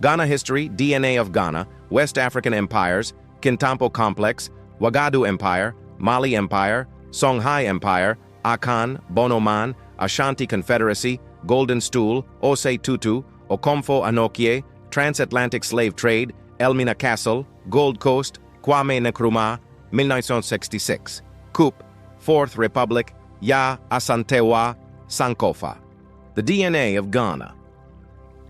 Ghana history, DNA of Ghana, West African empires, Kintampo complex, Wagadoo Empire, Mali Empire, Songhai Empire, Akan, Bonomoman, Ashanti Confederacy, Golden Stool, Osei Tutu, Okomfo Anokie, Transatlantic slave trade, Elmina Castle, Gold Coast, Kwame Nkrumah, 1966, Coup, Fourth Republic, Ya Asantewa, Sankofa. The DNA of Ghana.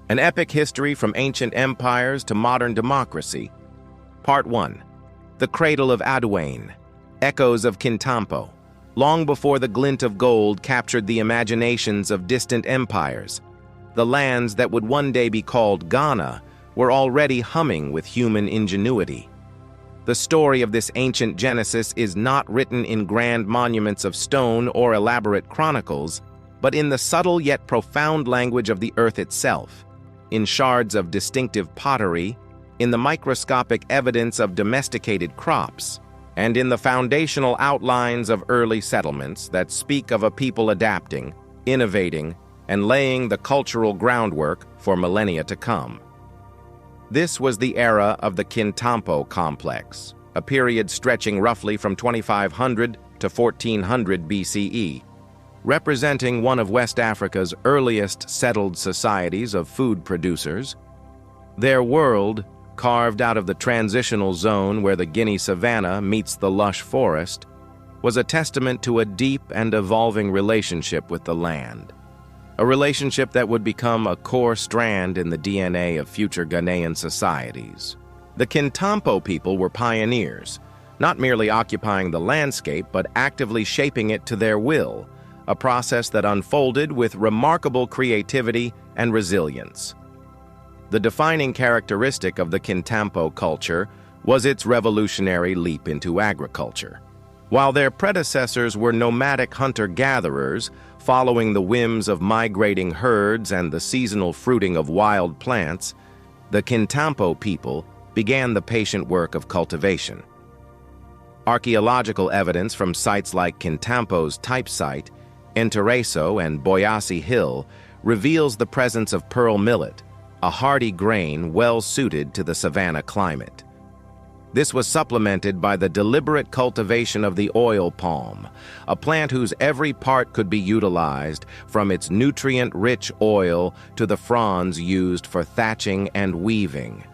An epic history from ancient empires to modern democracy. Part 1. The Cradle of Adouane. Echoes of Kintampo. Long before the glint of gold captured the imaginations of distant empires, the lands that would one day be called Ghana were already humming with human ingenuity. The story of this ancient genesis is not written in grand monuments of stone or elaborate chronicles, but in the subtle yet profound language of the earth itself, in shards of distinctive pottery, in the microscopic evidence of domesticated crops, and in the foundational outlines of early settlements that speak of a people adapting, innovating, and laying the cultural groundwork for millennia to come. This was the era of the Kintampo complex, a period stretching roughly from 2500 to 1400 BCE, representing one of West Africa's earliest settled societies of food producers. Their world, carved out of the transitional zone where the Guinea savanna meets the lush forest, was a testament to a deep and evolving relationship with the land. A relationship that would become a core strand in the DNA of future Ghanaian societies. The Kintampo people were pioneers, not merely occupying the landscape but actively shaping it to their will, a process that unfolded with remarkable creativity and resilience. The defining characteristic of the Kintampo culture was its revolutionary leap into agriculture. While their predecessors were nomadic hunter-gatherers, following the whims of migrating herds and the seasonal fruiting of wild plants, the Kintampo people began the patient work of cultivation. Archaeological evidence from sites like Kintampo's type site, Entereso and Boyasi Hill, reveals the presence of pearl millet, a hardy grain well suited to the savanna climate. This was supplemented by the deliberate cultivation of the oil palm, a plant whose every part could be utilized, from its nutrient-rich oil to the fronds used for thatching and weaving.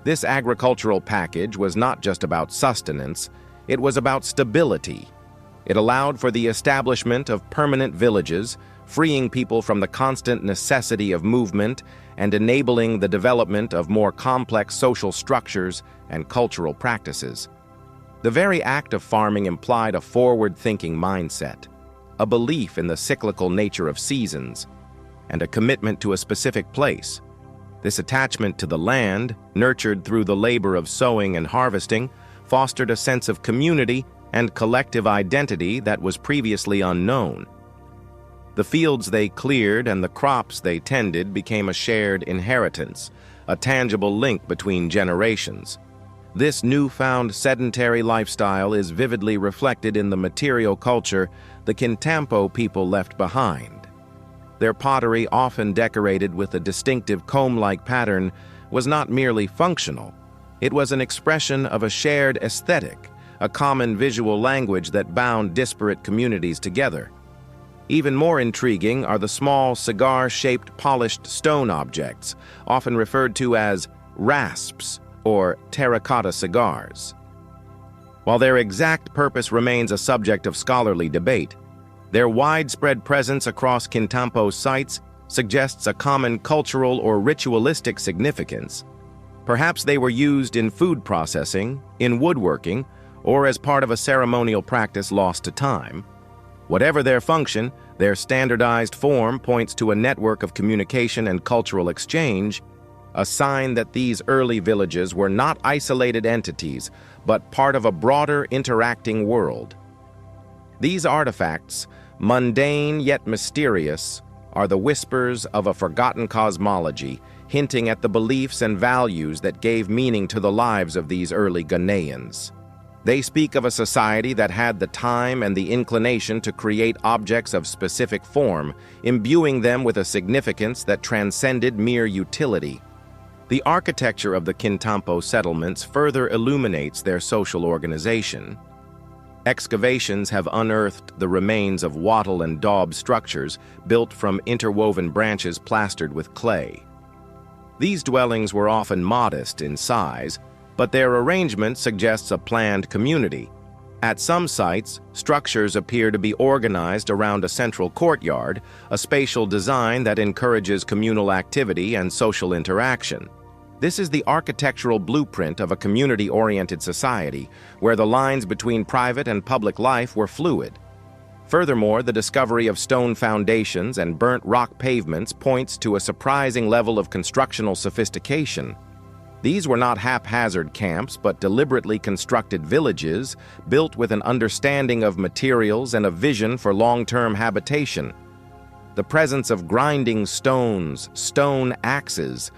This agricultural package was not just about sustenance, it was about stability. It allowed for the establishment of permanent villages, freeing people from the constant necessity of movement and enabling the development of more complex social structures and cultural practices. The very act of farming implied a forward-thinking mindset, a belief in the cyclical nature of seasons, and a commitment to a specific place. This attachment to the land, nurtured through the labor of sowing and harvesting, fostered a sense of community and collective identity that was previously unknown. The fields they cleared and the crops they tended became a shared inheritance, a tangible link between generations. This newfound sedentary lifestyle is vividly reflected in the material culture the Kintampo people left behind. Their pottery, often decorated with a distinctive comb-like pattern, was not merely functional. It was an expression of a shared aesthetic, a common visual language that bound disparate communities together. Even more intriguing are the small cigar-shaped polished stone objects, often referred to as rasps or terracotta cigars. While their exact purpose remains a subject of scholarly debate, their widespread presence across Kintampo sites suggests a common cultural or ritualistic significance. Perhaps they were used in food processing, in woodworking, or as part of a ceremonial practice lost to time. Whatever their function, their standardized form points to a network of communication and cultural exchange, a sign that these early villages were not isolated entities, but part of a broader interacting world. These artifacts, mundane yet mysterious, are the whispers of a forgotten cosmology, hinting at the beliefs and values that gave meaning to the lives of these early Ghanaians. They speak of a society that had the time and the inclination to create objects of specific form, imbuing them with a significance that transcended mere utility. The architecture of the Kintampo settlements further illuminates their social organization. Excavations have unearthed the remains of wattle and daub structures built from interwoven branches plastered with clay. These dwellings were often modest in size, but their arrangement suggests a planned community. At some sites, structures appear to be organized around a central courtyard, a spatial design that encourages communal activity and social interaction. This is the architectural blueprint of a community-oriented society, where the lines between private and public life were fluid. Furthermore, the discovery of stone foundations and burnt rock pavements points to a surprising level of constructional sophistication. These were not haphazard camps, but deliberately constructed villages, built with an understanding of materials and a vision for long-term habitation. The presence of grinding stones, stone axes,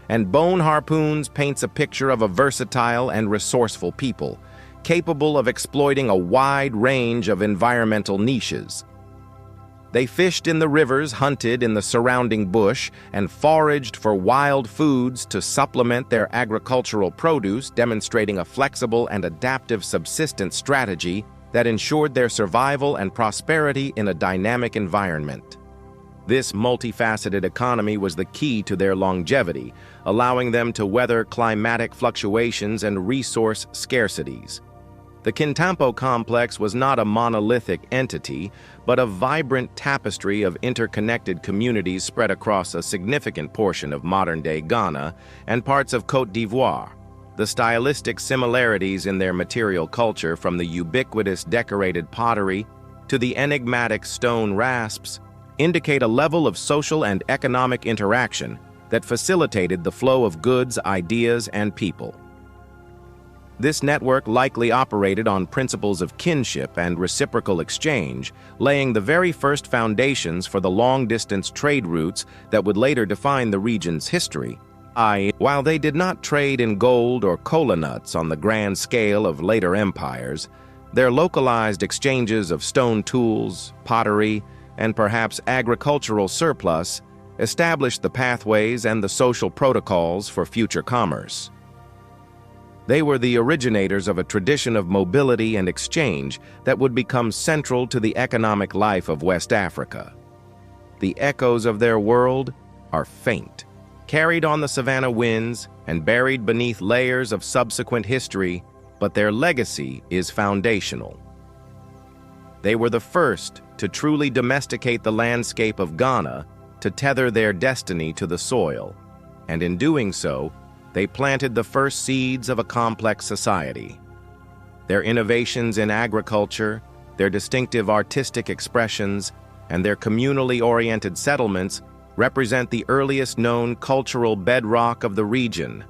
and bone harpoons paints a picture of a versatile and resourceful people, capable of exploiting a wide range of environmental niches. They fished in the rivers, hunted in the surrounding bush, and foraged for wild foods to supplement their agricultural produce, demonstrating a flexible and adaptive subsistence strategy that ensured their survival and prosperity in a dynamic environment. This multifaceted economy was the key to their longevity, allowing them to weather climatic fluctuations and resource scarcities. The Kintampo complex was not a monolithic entity, but a vibrant tapestry of interconnected communities spread across a significant portion of modern-day Ghana and parts of Côte d'Ivoire. The stylistic similarities in their material culture, from the ubiquitous decorated pottery to the enigmatic stone rasps, indicate a level of social and economic interaction that facilitated the flow of goods, ideas, and people. This network likely operated on principles of kinship and reciprocal exchange, laying the very first foundations for the long-distance trade routes that would later define the region's history. While they did not trade in gold or kola nuts on the grand scale of later empires, their localized exchanges of stone tools, pottery, and perhaps agricultural surplus established the pathways and the social protocols for future commerce. They were the originators of a tradition of mobility and exchange that would become central to the economic life of West Africa. The echoes of their world are faint, carried on the savanna winds and buried beneath layers of subsequent history, but their legacy is foundational. They were the first to truly domesticate the landscape of Ghana, to tether their destiny to the soil, and in doing so, they planted the first seeds of a complex society. Their innovations in agriculture, their distinctive artistic expressions, and their communally oriented settlements represent the earliest known cultural bedrock of the region,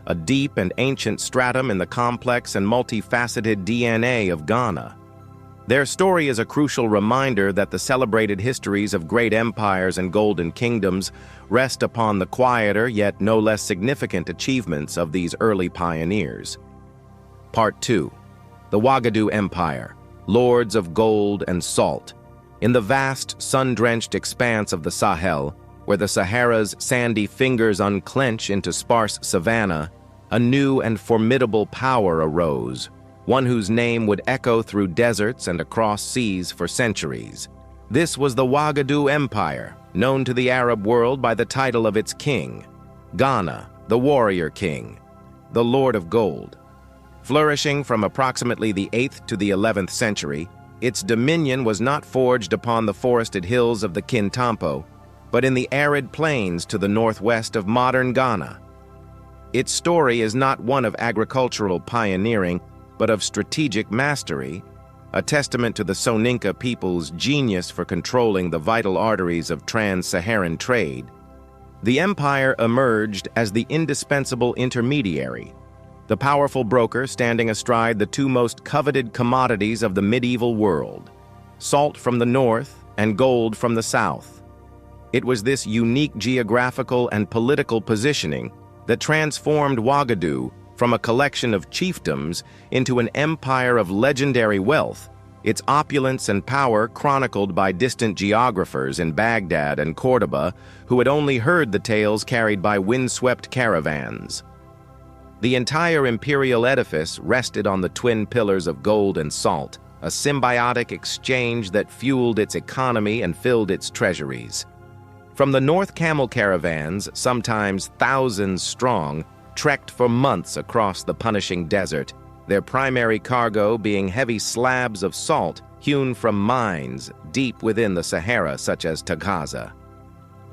a deep and ancient stratum in the complex and multifaceted DNA of Ghana. Their story is a crucial reminder that the celebrated histories of great empires and golden kingdoms rest upon the quieter yet no less significant achievements of these early pioneers. Part 2. The Wagadoo Empire, Lords of Gold and Salt. In the vast, sun-drenched expanse of the Sahel, where the Sahara's sandy fingers unclench into sparse savanna, a new and formidable power arose, one whose name would echo through deserts and across seas for centuries. This was the Wagadoo Empire, known to the Arab world by the title of its king, Ghana, the warrior king, the Lord of Gold. Flourishing from approximately the 8th to the 11th century, its dominion was not forged upon the forested hills of the Kintampo, but in the arid plains to the northwest of modern Ghana. Its story is not one of agricultural pioneering, but of strategic mastery, a testament to the Soninka people's genius for controlling the vital arteries of trans-Saharan trade. The empire emerged as the indispensable intermediary, the powerful broker standing astride the two most coveted commodities of the medieval world, salt from the north and gold from the south. It was this unique geographical and political positioning that transformed Wagadoo from a collection of chiefdoms into an empire of legendary wealth, its opulence and power chronicled by distant geographers in Baghdad and Cordoba who had only heard the tales carried by windswept caravans. The entire imperial edifice rested on the twin pillars of gold and salt, a symbiotic exchange that fueled its economy and filled its treasuries. From the north, camel caravans, sometimes thousands strong, trekked for months across the punishing desert, their primary cargo being heavy slabs of salt hewn from mines deep within the Sahara, such as Tagaza.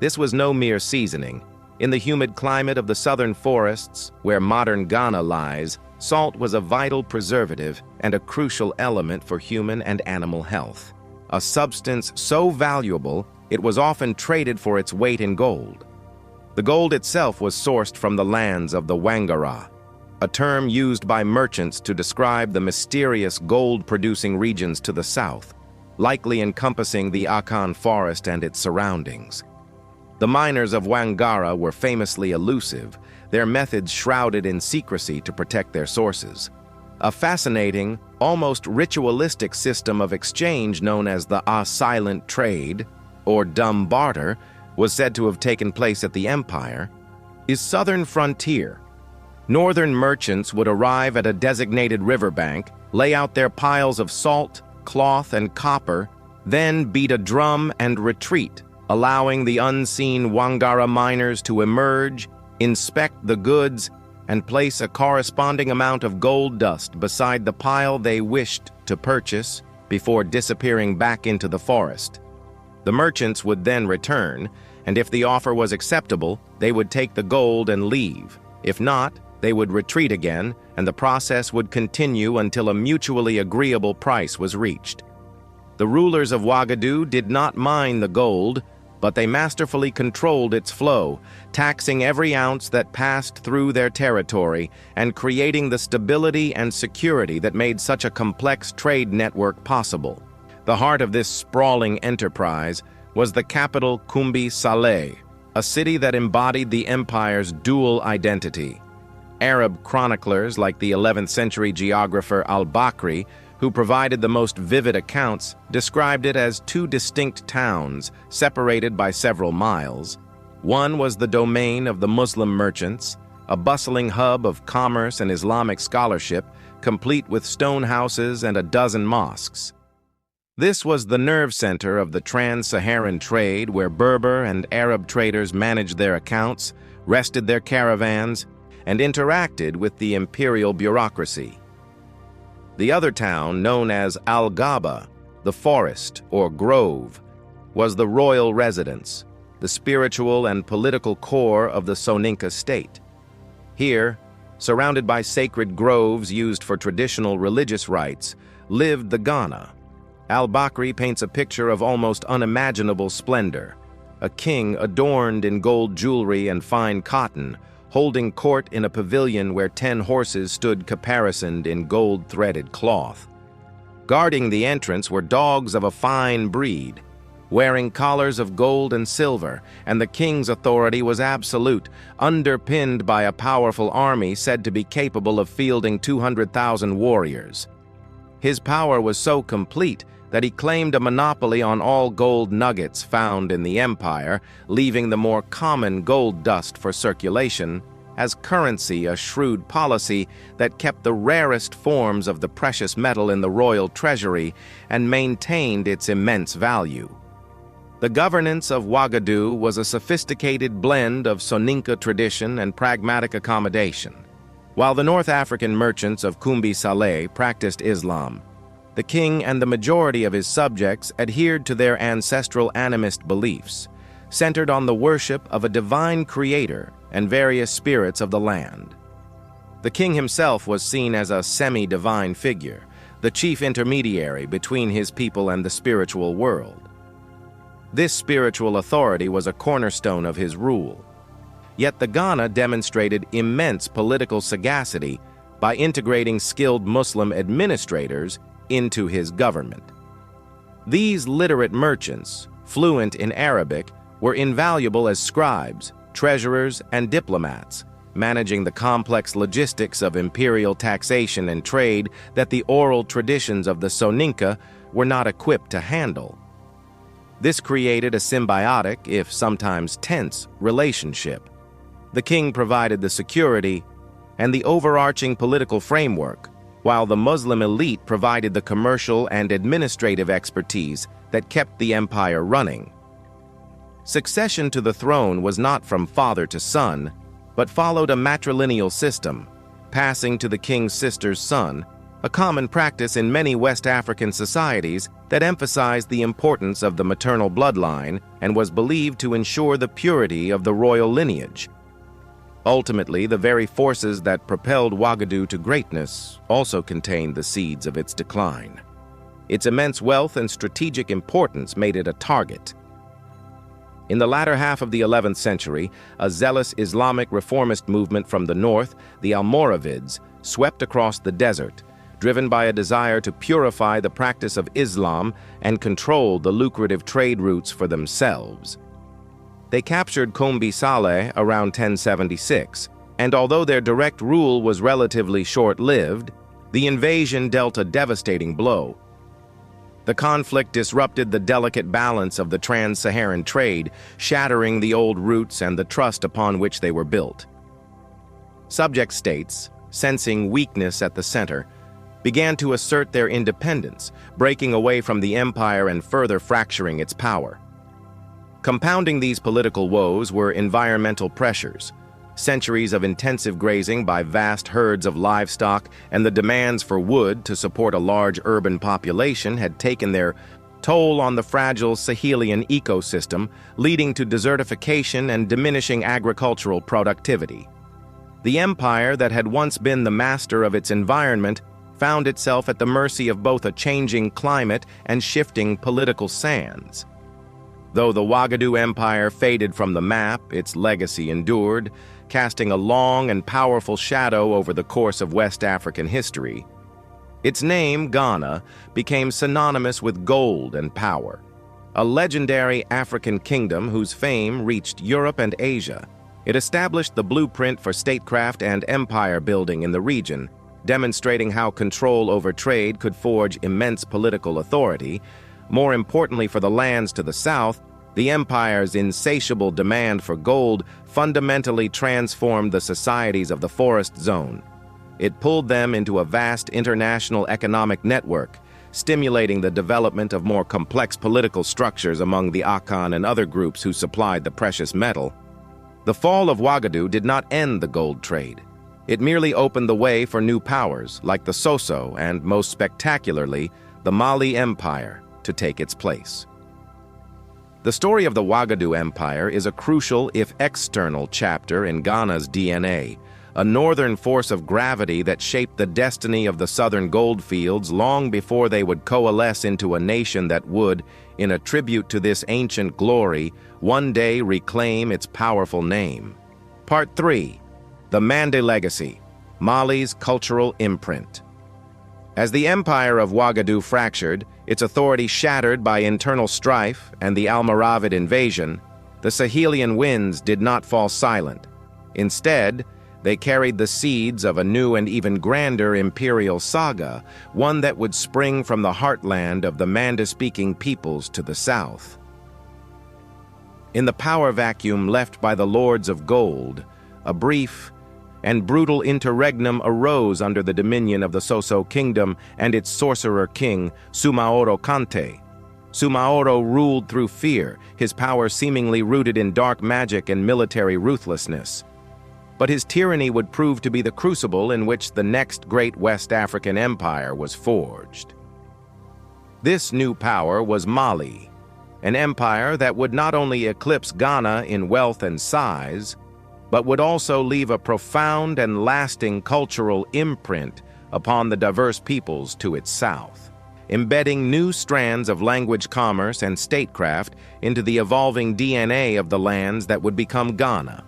This was no mere seasoning. In the humid climate of the southern forests, where modern Ghana lies, salt was a vital preservative and a crucial element for human and animal health. A substance so valuable, it was often traded for its weight in gold. The gold itself was sourced from the lands of the Wangara, a term used by merchants to describe the mysterious gold-producing regions to the south, likely encompassing the Akan forest and its surroundings. The miners of Wangara were famously elusive, their methods shrouded in secrecy to protect their sources. A fascinating, almost ritualistic system of exchange known as the silent trade, or dumb barter, was said to have taken place at the empire. Is southern frontier. Northern merchants would arrive at a designated riverbank, lay out their piles of salt, cloth, and copper, then beat a drum and retreat, allowing the unseen Wangara miners to emerge, inspect the goods, and place a corresponding amount of gold dust beside the pile they wished to purchase before disappearing back into the forest. The merchants would then return, and if the offer was acceptable, they would take the gold and leave. If not, they would retreat again, and the process would continue until a mutually agreeable price was reached. The rulers of Wagadoo did not mine the gold, but they masterfully controlled its flow, taxing every ounce that passed through their territory and creating the stability and security that made such a complex trade network possible. The heart of this sprawling enterprise was the capital Kumbi Saleh, a city that embodied the empire's dual identity. Arab chroniclers like the 11th century geographer al-Bakri, who provided the most vivid accounts, described it as two distinct towns separated by several miles. One was the domain of the Muslim merchants, a bustling hub of commerce and Islamic scholarship, complete with stone houses and a dozen mosques. This was the nerve center of the trans-Saharan trade, where Berber and Arab traders managed their accounts, rested their caravans, and interacted with the imperial bureaucracy. The other town, known as Al-Gaba, the forest or grove, was the royal residence, the spiritual and political core of the Soninka state. Here, surrounded by sacred groves used for traditional religious rites, lived the Ghana. Al-Bakri paints a picture of almost unimaginable splendor, a king adorned in gold jewelry and fine cotton, holding court in a pavilion where 10 horses stood caparisoned in gold-threaded cloth. Guarding the entrance were dogs of a fine breed, wearing collars of gold and silver, and the king's authority was absolute, underpinned by a powerful army said to be capable of fielding 200,000 warriors. His power was so complete that he claimed a monopoly on all gold nuggets found in the empire, leaving the more common gold dust for circulation as currency, a shrewd policy that kept the rarest forms of the precious metal in the royal treasury and maintained its immense value. The governance of Wagadoo was a sophisticated blend of Soninka tradition and pragmatic accommodation. While the North African merchants of Kumbi Saleh practiced Islam, the king and the majority of his subjects adhered to their ancestral animist beliefs, centered on the worship of a divine creator and various spirits of the land. The king himself was seen as a semi-divine figure, the chief intermediary between his people and the spiritual world. This spiritual authority was a cornerstone of his rule. Yet the Ghana demonstrated immense political sagacity by integrating skilled Muslim administrators into his government. These literate merchants, fluent in Arabic, were invaluable as scribes, treasurers, and diplomats, managing the complex logistics of imperial taxation and trade that the oral traditions of the Soninka were not equipped to handle. This created a symbiotic, if sometimes tense, relationship. The king provided the security and the overarching political framework, while the Muslim elite provided the commercial and administrative expertise that kept the empire running. Succession to the throne was not from father to son, but followed a matrilineal system, passing to the king's sister's son, a common practice in many West African societies that emphasized the importance of the maternal bloodline and was believed to ensure the purity of the royal lineage. Ultimately, the very forces that propelled Wagadoo to greatness also contained the seeds of its decline. Its immense wealth and strategic importance made it a target. In the latter half of the 11th century, a zealous Islamic reformist movement from the north, the Almoravids, swept across the desert, driven by a desire to purify the practice of Islam and control the lucrative trade routes for themselves. They captured Kombi Saleh around 1076, and although their direct rule was relatively short-lived, the invasion dealt a devastating blow. The conflict disrupted the delicate balance of the trans-Saharan trade, shattering the old roots and the trust upon which they were built. Subject states, sensing weakness at the center, began to assert their independence, breaking away from the empire and further fracturing its power. Compounding these political woes were environmental pressures. Centuries of intensive grazing by vast herds of livestock and the demands for wood to support a large urban population had taken their toll on the fragile Sahelian ecosystem, leading to desertification and diminishing agricultural productivity. The empire that had once been the master of its environment found itself at the mercy of both a changing climate and shifting political sands. Though the Wagadoo Empire faded from the map, its legacy endured, casting a long and powerful shadow over the course of West African history. Its name, Ghana, became synonymous with gold and power, a legendary African kingdom whose fame reached Europe and Asia. It established the blueprint for statecraft and empire building in the region, demonstrating how control over trade could forge immense political authority. More importantly for the lands to the south, the empire's insatiable demand for gold fundamentally transformed the societies of the forest zone. It pulled them into a vast international economic network, stimulating the development of more complex political structures among the Akan and other groups who supplied the precious metal. The fall of Wagadoo did not end the gold trade. It merely opened the way for new powers, like the Soso and, most spectacularly, the Mali Empire, to take its place. The story of the Wagadoo Empire is a crucial, if external, chapter in Ghana's DNA, a northern force of gravity that shaped the destiny of the southern goldfields long before they would coalesce into a nation that would, in a tribute to this ancient glory, one day reclaim its powerful name. Part 3. The Mande Legacy, Mali's cultural imprint. As the empire of Wagadoo fractured, its authority shattered by internal strife and the Almoravid invasion, the Sahelian winds did not fall silent. Instead, they carried the seeds of a new and even grander imperial saga, one that would spring from the heartland of the Manda-speaking peoples to the south. In the power vacuum left by the Lords of Gold, a brief and brutal interregnum arose under the dominion of the Soso kingdom and its sorcerer king, Sumaoro Kante. Sumaoro ruled through fear, his power seemingly rooted in dark magic and military ruthlessness. But his tyranny would prove to be the crucible in which the next great West African empire was forged. This new power was Mali, an empire that would not only eclipse Ghana in wealth and size, but would also leave a profound and lasting cultural imprint upon the diverse peoples to its south, embedding new strands of language commerce and statecraft into the evolving DNA of the lands that would become Ghana.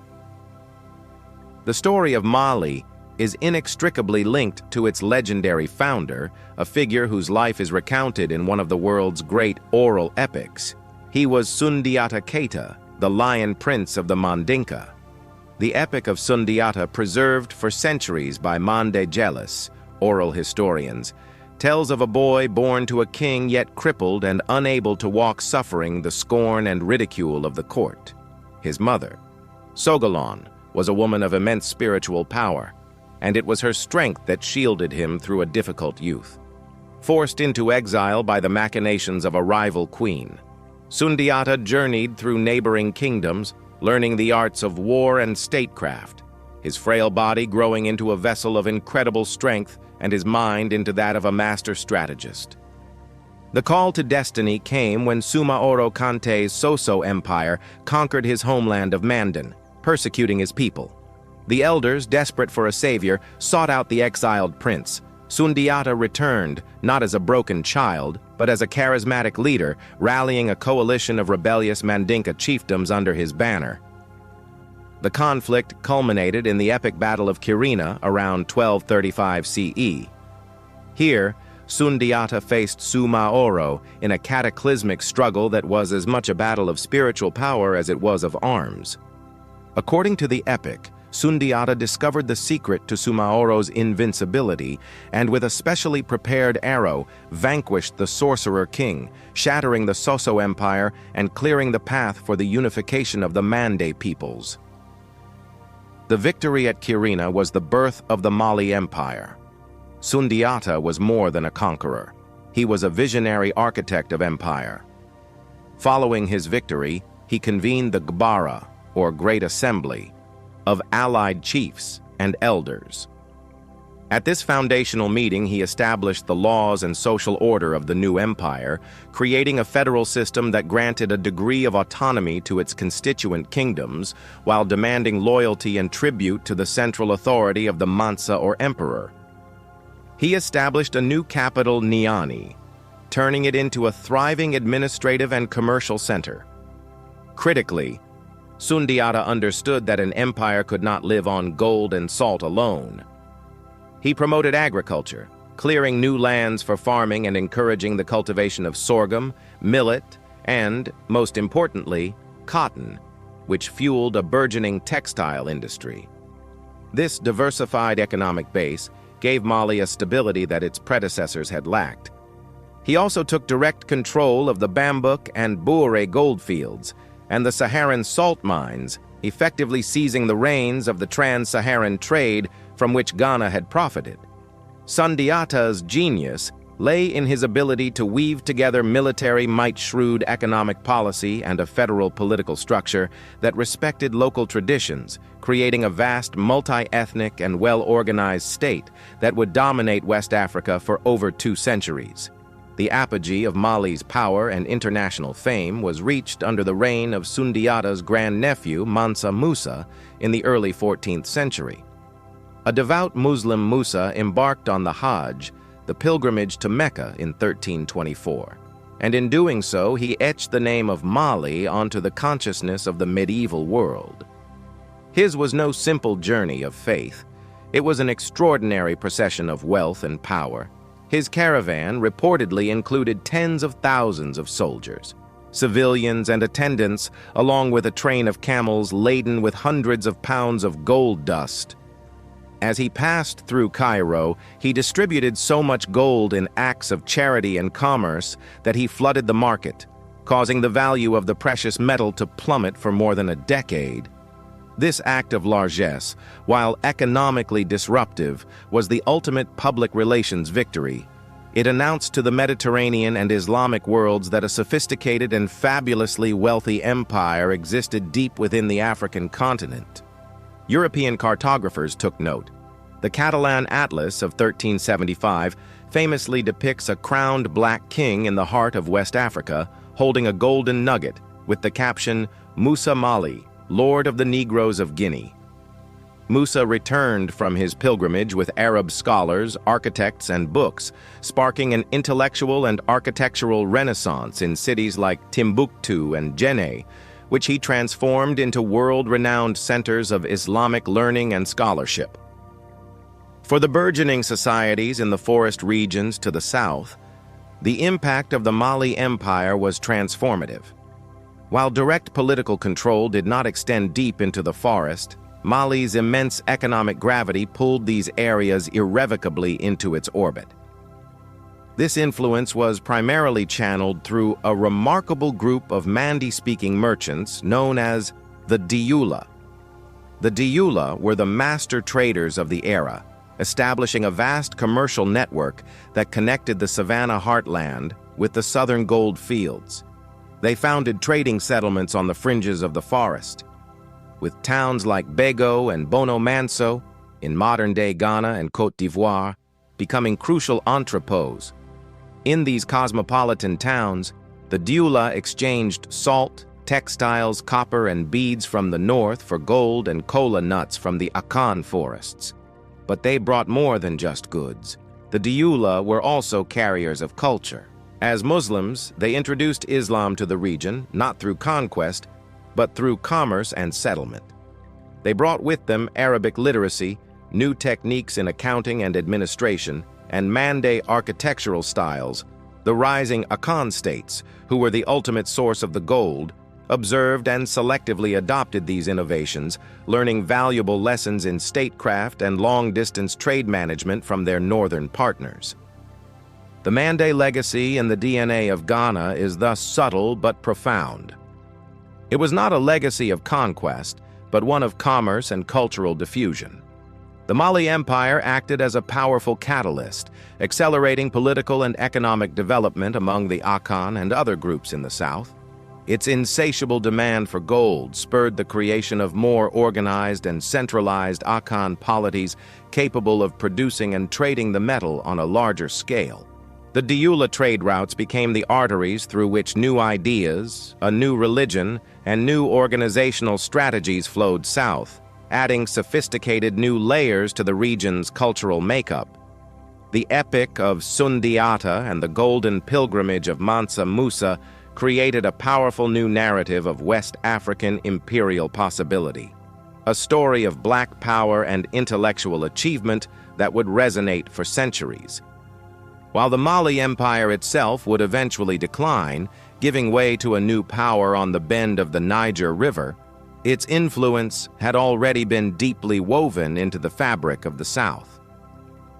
The story of Mali is inextricably linked to its legendary founder, a figure whose life is recounted in one of the world's great oral epics. He was Sundiata Keita, the Lion Prince of the Mandinka. The Epic of Sundiata, preserved for centuries by Mande Jealous, oral historians, tells of a boy born to a king yet crippled and unable to walk, suffering the scorn and ridicule of the court. His mother, Sogolon, was a woman of immense spiritual power, and it was her strength that shielded him through a difficult youth. Forced into exile by the machinations of a rival queen, Sundiata journeyed through neighboring kingdoms, learning the arts of war and statecraft, his frail body growing into a vessel of incredible strength and his mind into that of a master strategist. The call to destiny came when Sumaoro Kante's Soso Empire conquered his homeland of Mandan, persecuting his people. The elders, desperate for a savior, sought out the exiled prince. Sundiata returned, not as a broken child, but as a charismatic leader, rallying a coalition of rebellious Mandinka chiefdoms under his banner. The conflict culminated in the epic Battle of Kirina around 1235 CE. Here, Sundiata faced Sumaoro in a cataclysmic struggle that was as much a battle of spiritual power as it was of arms. According to the epic, Sundiata discovered the secret to Sumaoro's invincibility and with a specially prepared arrow vanquished the sorcerer king, shattering the Soso Empire and clearing the path for the unification of the Mande peoples. The victory at Kirina was the birth of the Mali Empire. Sundiata was more than a conqueror. He was a visionary architect of empire. Following his victory, he convened the Gbara, or Great Assembly, of allied chiefs and elders. At this foundational meeting, he established the laws and social order of the new empire, creating a federal system that granted a degree of autonomy to its constituent kingdoms, while demanding loyalty and tribute to the central authority of the Mansa or emperor. He established a new capital, Niani, turning it into a thriving administrative and commercial center. Critically, Sundiata understood that an empire could not live on gold and salt alone. He promoted agriculture, clearing new lands for farming and encouraging the cultivation of sorghum, millet, and, most importantly, cotton, which fueled a burgeoning textile industry. This diversified economic base gave Mali a stability that its predecessors had lacked. He also took direct control of the Bambouk and Bouré goldfields and the Saharan salt mines, effectively seizing the reins of the trans-Saharan trade from which Ghana had profited. Sundiata's genius lay in his ability to weave together military might-shrewd economic policy and a federal political structure that respected local traditions, creating a vast multi-ethnic and well-organized state that would dominate West Africa for over 2 centuries. The apogee of Mali's power and international fame was reached under the reign of Sundiata's grandnephew Mansa Musa in the early 14th century. A devout Muslim, Musa embarked on the Hajj, the pilgrimage to Mecca, in 1324, and in doing so he etched the name of Mali onto the consciousness of the medieval world. His was no simple journey of faith. It was an extraordinary procession of wealth and power. His caravan reportedly included tens of thousands of soldiers, civilians and attendants, along with a train of camels laden with hundreds of pounds of gold dust. As he passed through Cairo, he distributed so much gold in acts of charity and commerce that he flooded the market, causing the value of the precious metal to plummet for more than a decade. This act of largesse, while economically disruptive, was the ultimate public relations victory. It announced to the Mediterranean and Islamic worlds that a sophisticated and fabulously wealthy empire existed deep within the African continent. European cartographers took note. The Catalan Atlas of 1375 famously depicts a crowned black king in the heart of West Africa, holding a golden nugget with the caption, "Musa Mali, Lord of the Negroes of Guinea." Musa returned from his pilgrimage with Arab scholars, architects, and books, sparking an intellectual and architectural renaissance in cities like Timbuktu and Djenné, which he transformed into world-renowned centers of Islamic learning and scholarship. For the burgeoning societies in the forest regions to the south, the impact of the Mali Empire was transformative. While direct political control did not extend deep into the forest, Mali's immense economic gravity pulled these areas irrevocably into its orbit. This influence was primarily channeled through a remarkable group of Mandi-speaking merchants known as the Diula. The Diula were the master traders of the era, establishing a vast commercial network that connected the Savannah heartland with the southern gold fields. They founded trading settlements on the fringes of the forest, with towns like Bego and Bonomoman in modern-day Ghana and Côte d'Ivoire becoming crucial entrepôts. In these cosmopolitan towns, the Diula exchanged salt, textiles, copper, and beads from the north for gold and kola nuts from the Akan forests. But they brought more than just goods. The Diula were also carriers of culture. As Muslims, they introduced Islam to the region, not through conquest, but through commerce and settlement. They brought with them Arabic literacy, new techniques in accounting and administration, and Mande architectural styles. The rising Akan states, who were the ultimate source of the gold, observed and selectively adopted these innovations, learning valuable lessons in statecraft and long-distance trade management from their northern partners. The Mande legacy in the DNA of Ghana is thus subtle but profound. It was not a legacy of conquest, but one of commerce and cultural diffusion. The Mali Empire acted as a powerful catalyst, accelerating political and economic development among the Akan and other groups in the south. Its insatiable demand for gold spurred the creation of more organized and centralized Akan polities capable of producing and trading the metal on a larger scale. The Diula trade routes became the arteries through which new ideas, a new religion, and new organizational strategies flowed south, adding sophisticated new layers to the region's cultural makeup. The epic of Sundiata and the golden pilgrimage of Mansa Musa created a powerful new narrative of West African imperial possibility, a story of black power and intellectual achievement that would resonate for centuries. While the Mali Empire itself would eventually decline, giving way to a new power on the bend of the Niger River, its influence had already been deeply woven into the fabric of the South.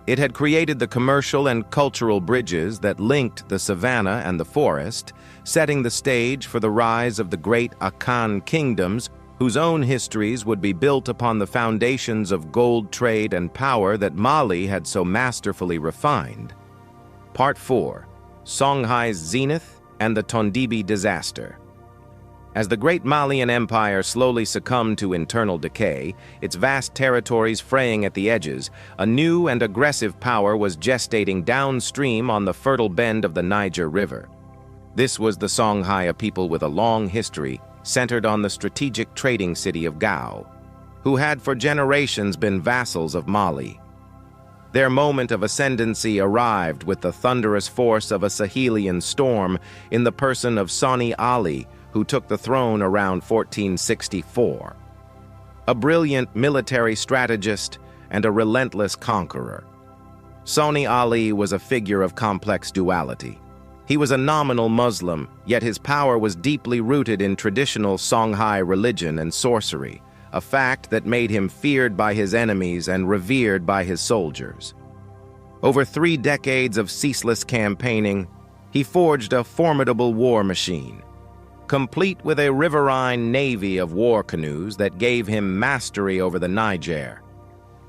It had created the commercial and cultural bridges that linked the savannah and the forest, setting the stage for the rise of the great Akan kingdoms, whose own histories would be built upon the foundations of gold trade and power that Mali had so masterfully refined. Part 4. Songhai's Zenith and the Tondibi Disaster. As the great Malian Empire slowly succumbed to internal decay, its vast territories fraying at the edges, a new and aggressive power was gestating downstream on the fertile bend of the Niger River. This was the Songhai, a people with a long history centered on the strategic trading city of Gao, who had for generations been vassals of Mali. Their moment of ascendancy arrived with the thunderous force of a Sahelian storm in the person of Sani Ali, who took the throne around 1464. A brilliant military strategist and a relentless conqueror, Sani Ali was a figure of complex duality. He was a nominal Muslim, yet his power was deeply rooted in traditional Songhai religion and sorcery, a fact that made him feared by his enemies and revered by his soldiers. Over 3 decades of ceaseless campaigning, he forged a formidable war machine, complete with a riverine navy of war canoes that gave him mastery over the Niger.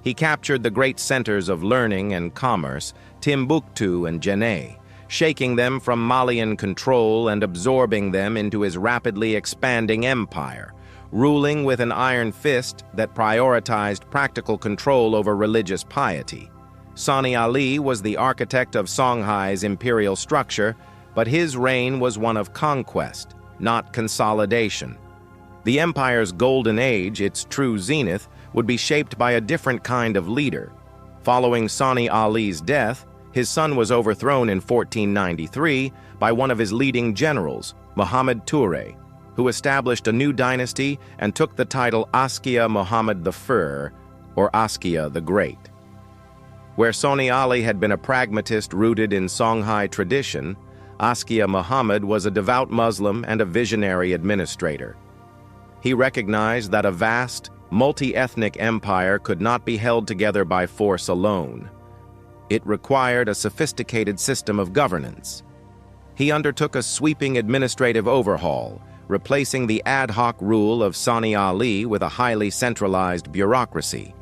He captured the great centers of learning and commerce, Timbuktu and Djenné, shaking them from Malian control and absorbing them into his rapidly expanding empire, ruling with an iron fist that prioritized practical control over religious piety. Sani Ali was the architect of Songhai's imperial structure, but his reign was one of conquest, not consolidation. The empire's golden age, its true zenith, would be shaped by a different kind of leader. Following Sani Ali's death, his son was overthrown in 1493 by one of his leading generals, Muhammad Touré, who established a new dynasty and took the title Askia Muhammad I, or Askia the Great. Where Sani Ali had been a pragmatist rooted in Songhai tradition, Askia Muhammad was a devout Muslim and a visionary administrator. He recognized that a vast, multi-ethnic empire could not be held together by force alone. It required a sophisticated system of governance. He undertook a sweeping administrative overhaul, replacing the ad hoc rule of Sani Ali with a highly centralized bureaucracy.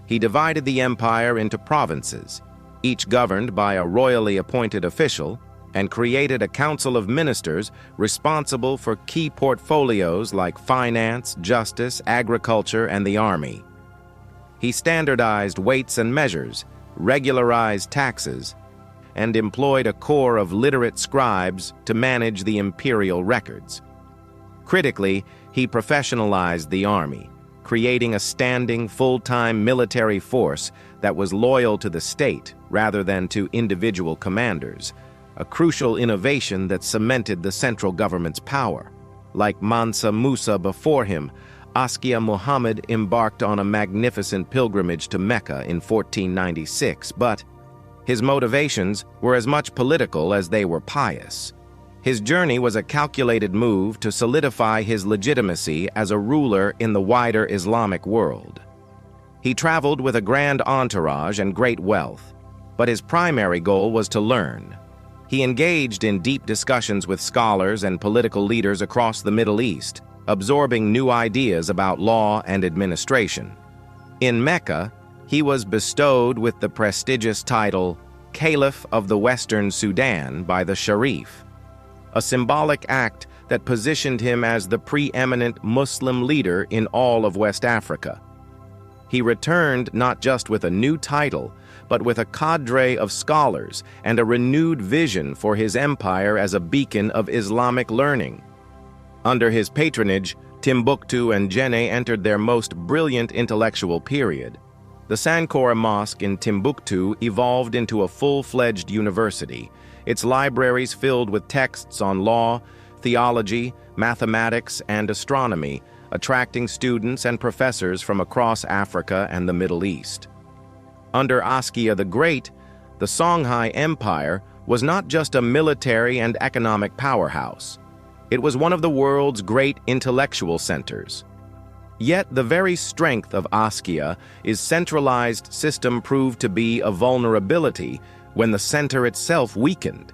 He divided the empire into provinces, each governed by a royally appointed official, and created a council of ministers responsible for key portfolios like finance, justice, agriculture, and the army. He standardized weights and measures, regularized taxes, and employed a corps of literate scribes to manage the imperial records. Critically, he professionalized the army, creating a standing, full-time military force that was loyal to the state rather than to individual commanders, a crucial innovation that cemented the central government's power. Like Mansa Musa before him, Askia Muhammad embarked on a magnificent pilgrimage to Mecca in 1496, but his motivations were as much political as they were pious. His journey was a calculated move to solidify his legitimacy as a ruler in the wider Islamic world. He traveled with a grand entourage and great wealth, but his primary goal was to learn. He engaged in deep discussions with scholars and political leaders across the Middle East, absorbing new ideas about law and administration. In Mecca, he was bestowed with the prestigious title Caliph of the Western Sudan by the Sharif, a symbolic act that positioned him as the preeminent Muslim leader in all of West Africa. He returned not just with a new title, but with a cadre of scholars and a renewed vision for his empire as a beacon of Islamic learning. Under his patronage, Timbuktu and Djenné entered their most brilliant intellectual period. The Sankora Mosque in Timbuktu evolved into a full-fledged university, its libraries filled with texts on law, theology, mathematics, and astronomy, attracting students and professors from across Africa and the Middle East. Under Askia the Great, the Songhai Empire was not just a military and economic powerhouse. It was one of the world's great intellectual centers. Yet the very strength of Askia, its centralized system proved to be a vulnerability when the center itself weakened.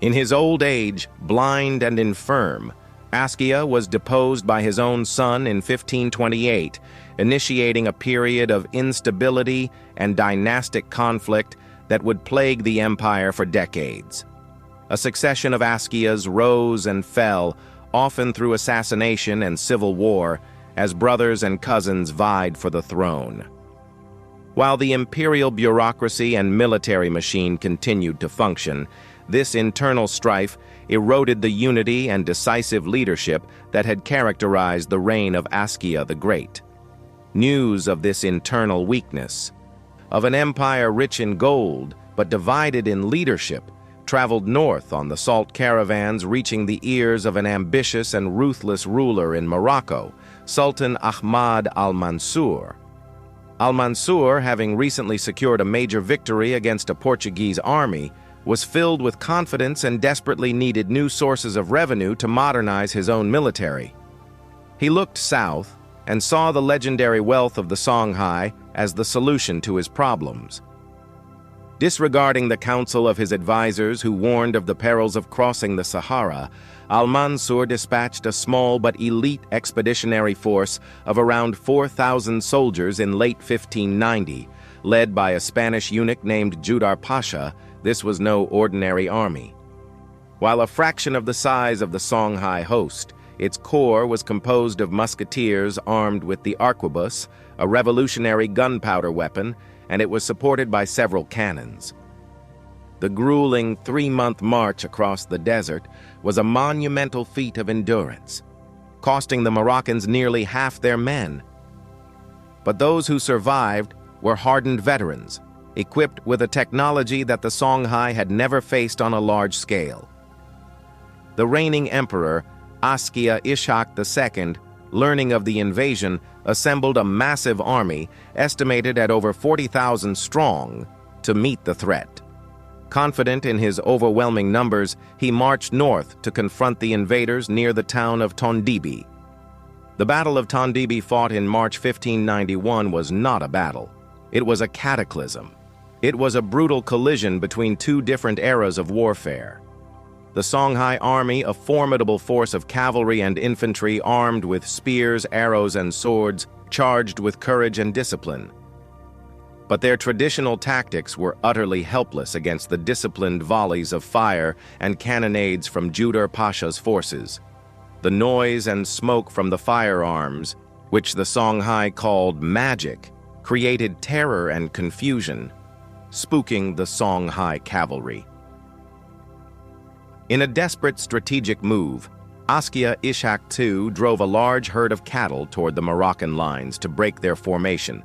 In his old age, blind and infirm, Askia was deposed by his own son in 1528, initiating a period of instability and dynastic conflict that would plague the empire for decades. A succession of Askias rose and fell, often through assassination and civil war, as brothers and cousins vied for the throne. While the imperial bureaucracy and military machine continued to function, this internal strife eroded the unity and decisive leadership that had characterized the reign of Askia the Great. News of this internal weakness, of an empire rich in gold but divided in leadership, traveled north on the salt caravans, reaching the ears of an ambitious and ruthless ruler in Morocco, Sultan Ahmad al-Mansur. Al-Mansur, having recently secured a major victory against a Portuguese army, was filled with confidence and desperately needed new sources of revenue to modernize his own military. He looked south and saw the legendary wealth of the Songhai as the solution to his problems. Disregarding the counsel of his advisors who warned of the perils of crossing the Sahara, Al-Mansur dispatched a small but elite expeditionary force of around 4,000 soldiers in late 1590. Led by a Spanish eunuch named Judar Pasha, this was no ordinary army. While a fraction of the size of the Songhai host, its core was composed of musketeers armed with the arquebus, a revolutionary gunpowder weapon, and it was supported by several cannons. The grueling 3-month march across the desert was a monumental feat of endurance, costing the Moroccans nearly half their men. But those who survived were hardened veterans, equipped with a technology that the Songhai had never faced on a large scale. The reigning emperor, Askia Ishak II, learning of the invasion, assembled a massive army, estimated at over 40,000 strong, to meet the threat. Confident in his overwhelming numbers, he marched north to confront the invaders near the town of Tondibi. The Battle of Tondibi, fought in March 1591, was not a battle. It was a cataclysm. It was a brutal collision between two different eras of warfare. The Songhai army, a formidable force of cavalry and infantry armed with spears, arrows, and swords, charged with courage and discipline. But their traditional tactics were utterly helpless against the disciplined volleys of fire and cannonades from Judar Pasha's forces. The noise and smoke from the firearms, which the Songhai called magic, created terror and confusion, spooking the Songhai cavalry. In a desperate strategic move, Askia Ishak II drove a large herd of cattle toward the Moroccan lines to break their formation,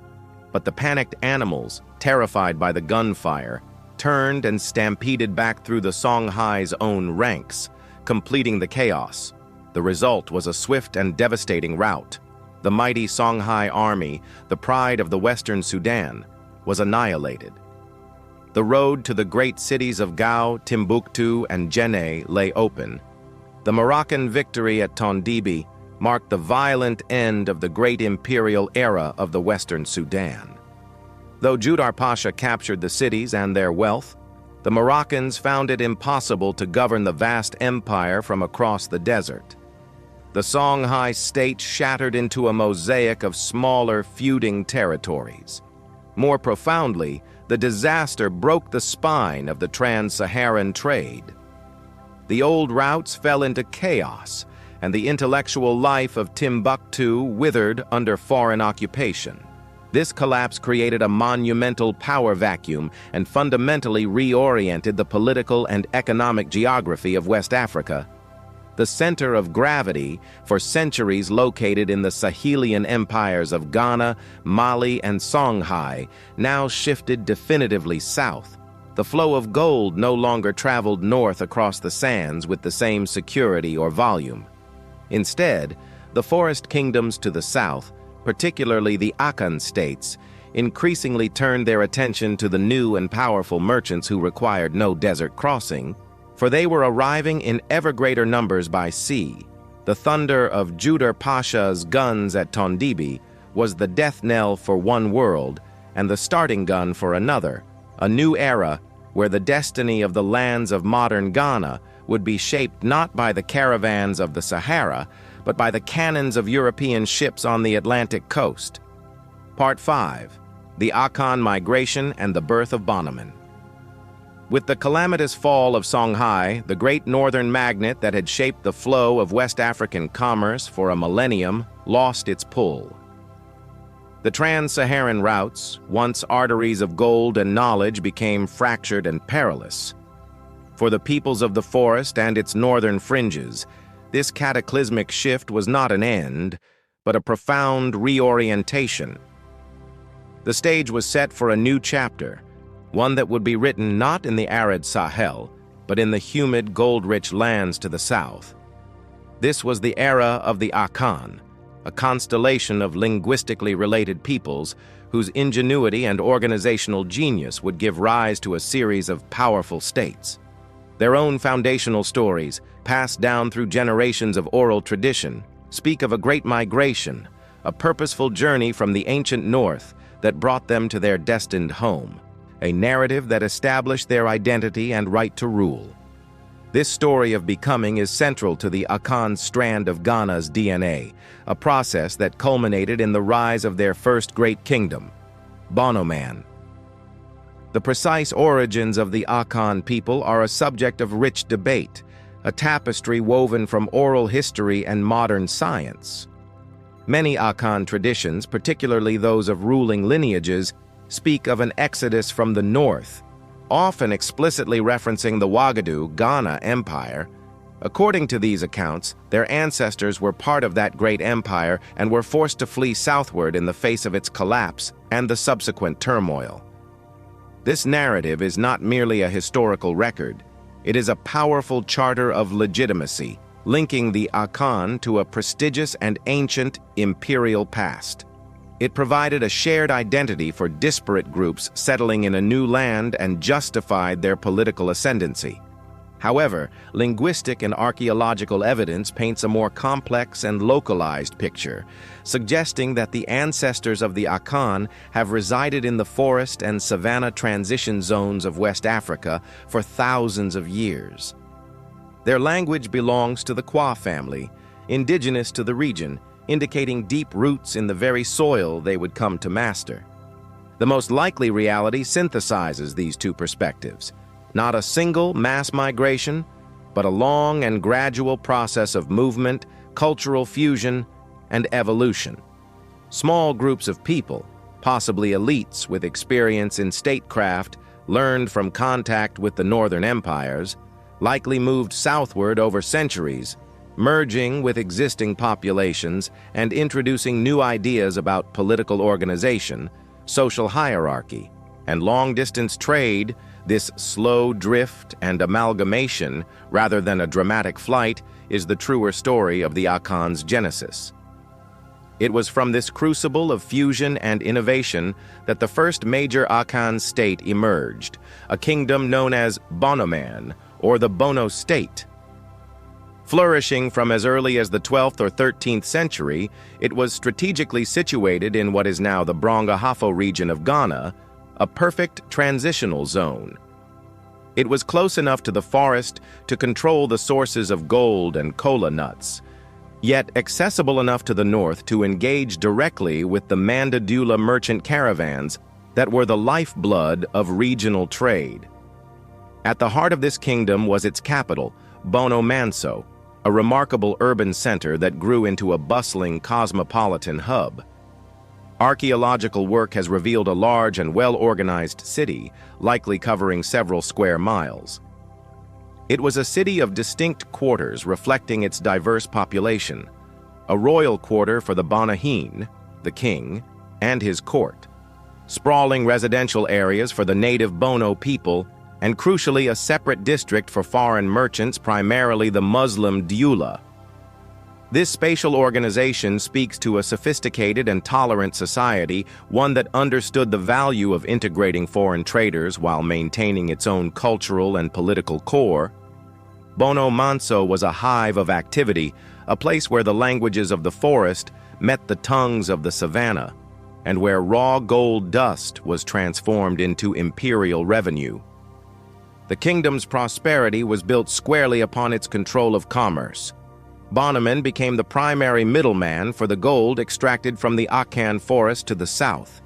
but the panicked animals, terrified by the gunfire, turned and stampeded back through the Songhai's own ranks, completing the chaos. The result was a swift and devastating rout. The mighty Songhai army, the pride of the Western Sudan, was annihilated. The road to the great cities of Gao, Timbuktu, and Jenne lay open. The Moroccan victory at Tondibi marked the violent end of the great imperial era of the Western Sudan. Though Judar Pasha captured the cities and their wealth, the Moroccans found it impossible to govern the vast empire from across the desert. The Songhai state shattered into a mosaic of smaller, feuding territories. More profoundly, the disaster broke the spine of the trans-Saharan trade. The old routes fell into chaos, and the intellectual life of Timbuktu withered under foreign occupation. This collapse created a monumental power vacuum and fundamentally reoriented the political and economic geography of West Africa. The center of gravity, for centuries located in the Sahelian empires of Ghana, Mali, and Songhai, now shifted definitively south. The flow of gold no longer traveled north across the sands with the same security or volume. Instead, the forest kingdoms to the south, particularly the Akan states, increasingly turned their attention to the new and powerful merchants who required no desert crossing, for they were arriving in ever greater numbers by sea. The thunder of Judar Pasha's guns at Tondibi was the death knell for one world and the starting gun for another, a new era where the destiny of the lands of modern Ghana would be shaped not by the caravans of the Sahara, but by the cannons of European ships on the Atlantic coast. Part 5. The Akan Migration and the Birth of Bonomoman. With the calamitous fall of Songhai, the great northern magnet that had shaped the flow of West African commerce for a millennium lost its pull. The trans-Saharan routes, once arteries of gold and knowledge, became fractured and perilous. For the peoples of the forest and its northern fringes, this cataclysmic shift was not an end, but a profound reorientation. The stage was set for a new chapter, one that would be written not in the arid Sahel, but in the humid, gold-rich lands to the south. This was the era of the Akan, a constellation of linguistically related peoples whose ingenuity and organizational genius would give rise to a series of powerful states. Their own foundational stories, passed down through generations of oral tradition, speak of a great migration, a purposeful journey from the ancient north that brought them to their destined home, a narrative that established their identity and right to rule. This story of becoming is central to the Akan strand of Ghana's DNA, a process that culminated in the rise of their first great kingdom, Bonomoman. The precise origins of the Akan people are a subject of rich debate, a tapestry woven from oral history and modern science. Many Akan traditions, particularly those of ruling lineages, speak of an exodus from the north, often explicitly referencing the Wagadoo Empire. According to these accounts, their ancestors were part of that great empire and were forced to flee southward in the face of its collapse and the subsequent turmoil. This narrative is not merely a historical record. It is a powerful charter of legitimacy, linking the Akan to a prestigious and ancient imperial past. It provided a shared identity for disparate groups settling in a new land and justified their political ascendancy. However, linguistic and archaeological evidence paints a more complex and localized picture, suggesting that the ancestors of the Akan have resided in the forest and savanna transition zones of West Africa for thousands of years. Their language belongs to the Kwa family, indigenous to the region, indicating deep roots in the very soil they would come to master. The most likely reality synthesizes these two perspectives. Not a single mass migration, but a long and gradual process of movement, cultural fusion, and evolution. Small groups of people, possibly elites with experience in statecraft, learned from contact with the northern empires, likely moved southward over centuries, merging with existing populations and introducing new ideas about political organization, social hierarchy, and long-distance trade. This slow drift and amalgamation, rather than a dramatic flight, is the truer story of the Akan's genesis. It was from this crucible of fusion and innovation that the first major Akan state emerged, a kingdom known as Bonoman, or the Bono state. Flourishing from as early as the 12th or 13th century, it was strategically situated in what is now the Brongahafo region of Ghana, a perfect transitional zone. It was close enough to the forest to control the sources of gold and kola nuts, yet accessible enough to the north to engage directly with the Mandadula merchant caravans that were the lifeblood of regional trade. At the heart of this kingdom was its capital, Bonomoman, a remarkable urban center that grew into a bustling cosmopolitan hub. Archaeological work has revealed a large and well-organized city, likely covering several square miles. It was a city of distinct quarters reflecting its diverse population, a royal quarter for the Bonohene, the king, and his court, sprawling residential areas for the native Bono people, and crucially a separate district for foreign merchants, primarily the Muslim Dula. This spatial organization speaks to a sophisticated and tolerant society, one that understood the value of integrating foreign traders while maintaining its own cultural and political core. Bonomoman was a hive of activity, a place where the languages of the forest met the tongues of the savanna, and where raw gold dust was transformed into imperial revenue. The kingdom's prosperity was built squarely upon its control of commerce. Bonoman became the primary middleman for the gold extracted from the Akan forest to the south.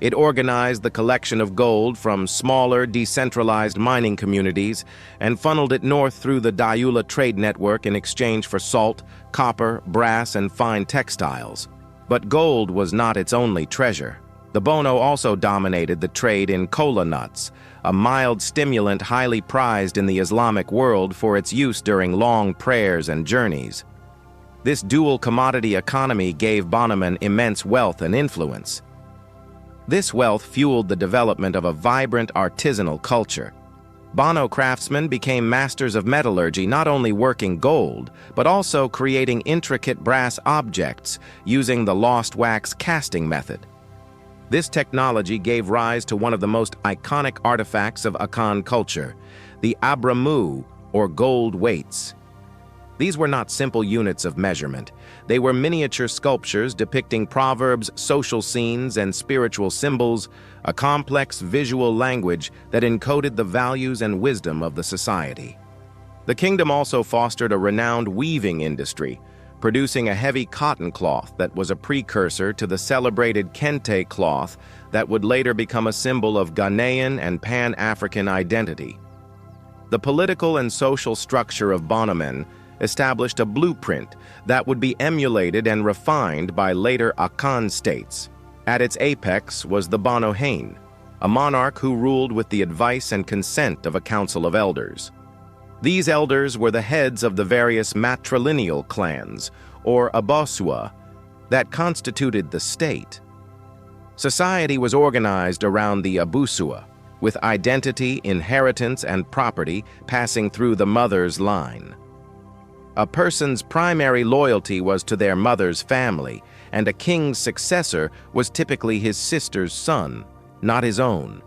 It organized the collection of gold from smaller, decentralized mining communities and funneled it north through the Dayula trade network in exchange for salt, copper, brass, and fine textiles. But gold was not its only treasure. The Bono also dominated the trade in kola nuts, a mild stimulant highly prized in the Islamic world for its use during long prayers and journeys. This dual commodity economy gave Bonoman immense wealth and influence. This wealth fueled the development of a vibrant artisanal culture. Bono craftsmen became masters of metallurgy, not only working gold, but also creating intricate brass objects using the lost wax casting method. This technology gave rise to one of the most iconic artifacts of Akan culture, the abramu, or gold weights. These were not simple units of measurement. They were miniature sculptures depicting proverbs, social scenes, and spiritual symbols, a complex visual language that encoded the values and wisdom of the society. The kingdom also fostered a renowned weaving industry, producing a heavy cotton cloth that was a precursor to the celebrated kente cloth that would later become a symbol of Ghanaian and Pan-African identity. The political and social structure of Bonoman established a blueprint that would be emulated and refined by later Akan states. At its apex was the Bonohene, a monarch who ruled with the advice and consent of a council of elders. These elders were the heads of the various matrilineal clans, or abosua, that constituted the state. Society was organized around the abusua, with identity, inheritance, and property passing through the mother's line. A person's primary loyalty was to their mother's family, and a king's successor was typically his sister's son, not his own.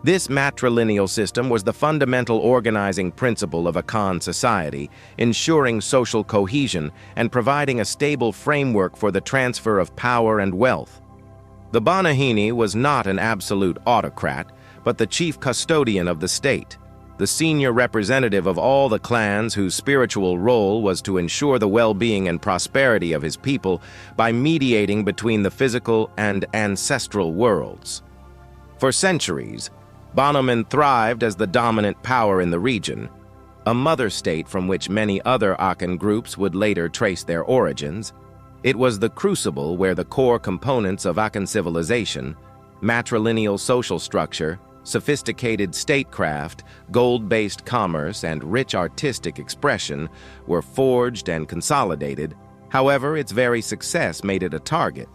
This matrilineal system was the fundamental organizing principle of Akan society, ensuring social cohesion and providing a stable framework for the transfer of power and wealth. The Banahini was not an absolute autocrat, but the chief custodian of the state, the senior representative of all the clans whose spiritual role was to ensure the well-being and prosperity of his people by mediating between the physical and ancestral worlds. For centuries, Bonomoman thrived as the dominant power in the region, a mother state from which many other Akan groups would later trace their origins. It was the crucible where the core components of Akan civilization, matrilineal social structure, sophisticated statecraft, gold-based commerce, and rich artistic expression were forged and consolidated. However, its very success made it a target.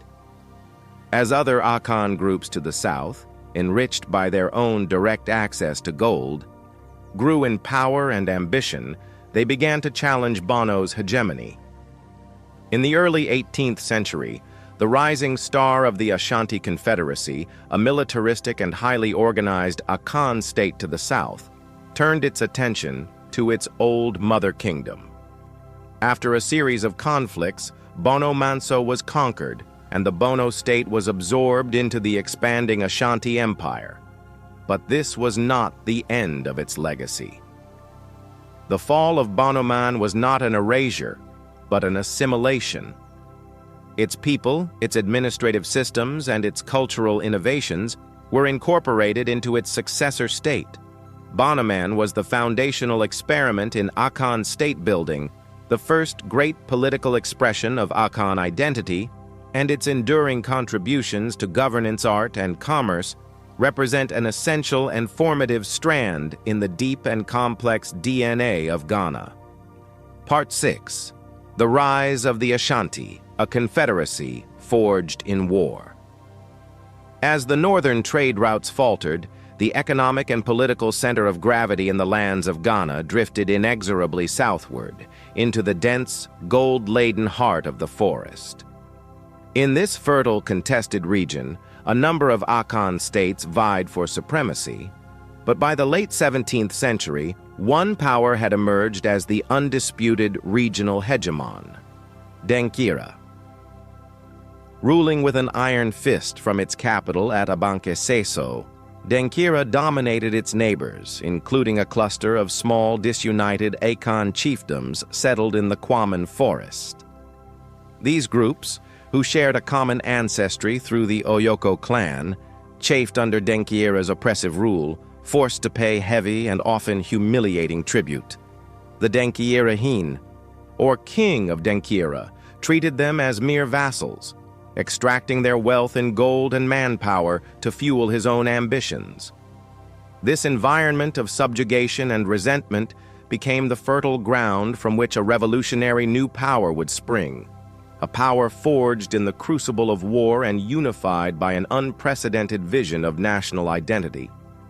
As other Akan groups to the south, enriched by their own direct access to gold, grew in power and ambition, they began to challenge Bono's hegemony. In the early 18th century, the rising star of the Ashanti Confederacy, a militaristic and highly organized Akan state to the south, turned its attention to its old mother kingdom. After a series of conflicts, Bonomoman was conquered, and the Bono state was absorbed into the expanding Ashanti Empire. But this was not the end of its legacy. The fall of Bonomoman was not an erasure, but an assimilation. Its people, its administrative systems, and its cultural innovations were incorporated into its successor state. Bonomoman was the foundational experiment in Akan state building, the first great political expression of Akan identity, and its enduring contributions to governance, art, and commerce represent an essential and formative strand in the deep and complex DNA of Ghana. Part 6. The Rise of the Ashanti, a confederacy forged in war. As the northern trade routes faltered, the economic and political center of gravity in the lands of Ghana drifted inexorably southward into the dense, gold-laden heart of the forest. In this fertile, contested region, a number of Akan states vied for supremacy, but by the late 17th century, one power had emerged as the undisputed regional hegemon, Nkrumah. Ruling with an iron fist from its capital at Abankwa, Nkrumah dominated its neighbors, including a cluster of small, disunited Akan chiefdoms settled in the Kwame forest. These groups, who shared a common ancestry through the Oyoko clan, chafed under Nkrumah's oppressive rule, forced to pay heavy and often humiliating tribute. The Nkrumah, or king of Nkrumah, treated them as mere vassals, extracting their wealth in gold and manpower to fuel his own ambitions. This environment of subjugation and resentment became the fertile ground from which a revolutionary new power would spring, a power forged in the crucible of war and unified by an unprecedented vision of national identity.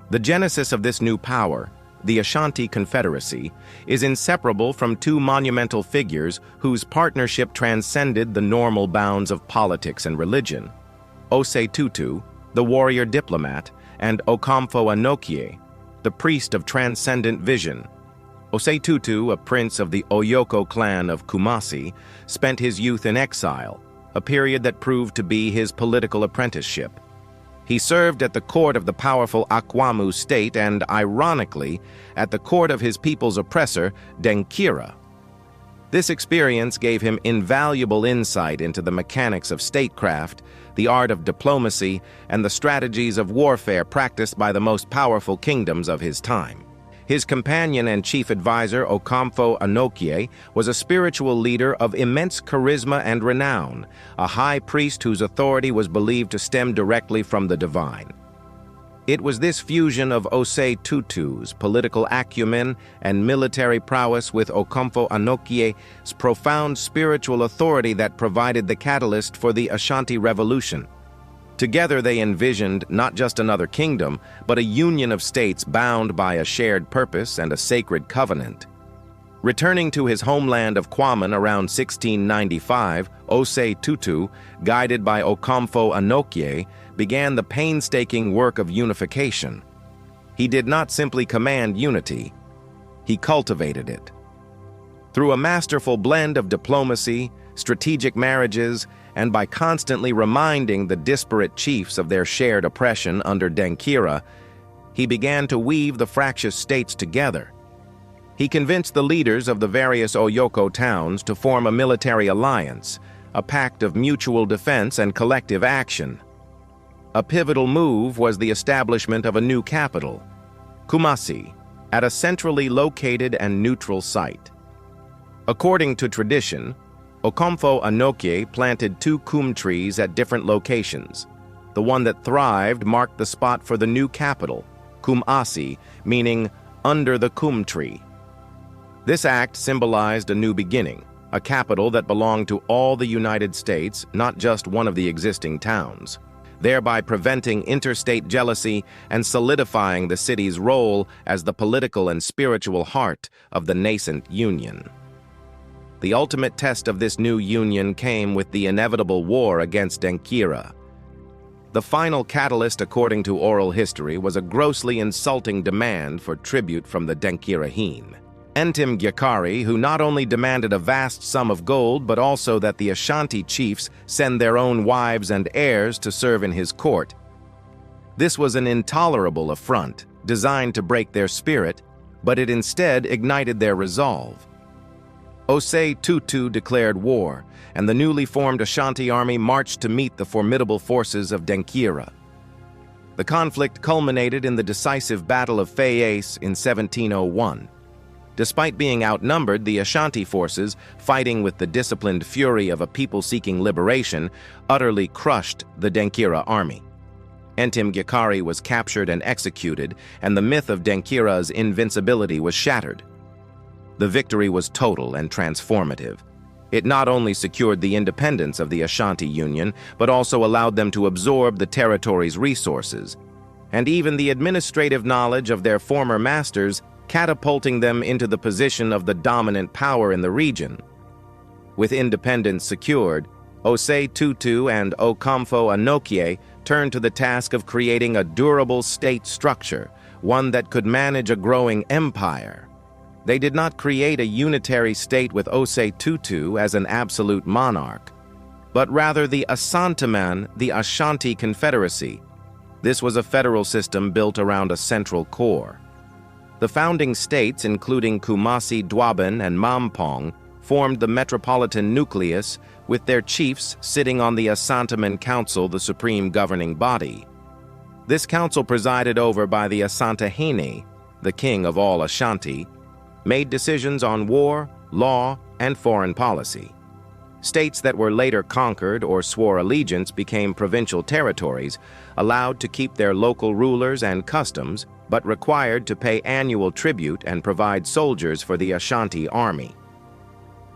The genesis of this new power, the Ashanti Confederacy, is inseparable from two monumental figures whose partnership transcended the normal bounds of politics and religion: Osei Tutu, the warrior diplomat, and Okomfo Anokye, the priest of transcendent vision. Osei Tutu, a prince of the Oyoko clan of Kumasi, spent his youth in exile, a period that proved to be his political apprenticeship. He served at the court of the powerful Akwamu state and, ironically, at the court of his people's oppressor, Nkrumah. This experience gave him invaluable insight into the mechanics of statecraft, the art of diplomacy, and the strategies of warfare practiced by the most powerful kingdoms of his time. His companion and chief advisor, Okomfo Anokye, was a spiritual leader of immense charisma and renown, a high priest whose authority was believed to stem directly from the divine. It was this fusion of Osei Tutu's political acumen and military prowess with Okomfo Anokye's profound spiritual authority that provided the catalyst for the Ashanti Revolution. Together they envisioned not just another kingdom, but a union of states bound by a shared purpose and a sacred covenant. Returning to his homeland of Kwame around 1695, Osei Tutu, guided by Okomfo Anokye, began the painstaking work of unification. He did not simply command unity, he cultivated it. Through a masterful blend of diplomacy, strategic marriages, and by constantly reminding the disparate chiefs of their shared oppression under Nkrumah, he began to weave the fractious states together. He convinced the leaders of the various Oyoko towns to form a military alliance, a pact of mutual defense and collective action. A pivotal move was the establishment of a new capital, Kumasi, at a centrally located and neutral site. According to tradition, Okomfo Anokye planted 2 kum trees at different locations. The one that thrived marked the spot for the new capital, Kumasi, meaning under the kum tree. This act symbolized a new beginning, a capital that belonged to all the United States, not just one of the existing towns, thereby preventing interstate jealousy and solidifying the city's role as the political and spiritual heart of the nascent union. The ultimate test of this new union came with the inevitable war against Nkrumah. The final catalyst, according to oral history, was a grossly insulting demand for tribute from the Nkrumah. Ntim Gyakari, who not only demanded a vast sum of gold, but also that the Ashanti chiefs send their own wives and heirs to serve in his court. This was an intolerable affront, designed to break their spirit, but it instead ignited their resolve. Osei Tutu declared war, and the newly formed Ashanti army marched to meet the formidable forces of Nkrumah. The conflict culminated in the decisive Battle of Fayese in 1701. Despite being outnumbered, the Ashanti forces, fighting with the disciplined fury of a people seeking liberation, utterly crushed the Nkrumah army. Ntim Gyakari was captured and executed, and the myth of Nkrumah's invincibility was shattered. The victory was total and transformative. It not only secured the independence of the Ashanti Union, but also allowed them to absorb the territory's resources, and even the administrative knowledge of their former masters, catapulting them into the position of the dominant power in the region. With independence secured, Osei Tutu and Okomfo Anokye turned to the task of creating a durable state structure, one that could manage a growing empire. They did not create a unitary state with Osei Tutu as an absolute monarch, but rather the Asanteman, the Ashanti Confederacy. This was a federal system built around a central core. The founding states, including Kumasi, Dwaban, and Mampong, formed the metropolitan nucleus, with their chiefs sitting on the Asanteman Council, the supreme governing body. This council, presided over by the Asantehene, the king of all Ashanti, made decisions on war, law, and foreign policy. States that were later conquered or swore allegiance became provincial territories, allowed to keep their local rulers and customs, but required to pay annual tribute and provide soldiers for the Ashanti army.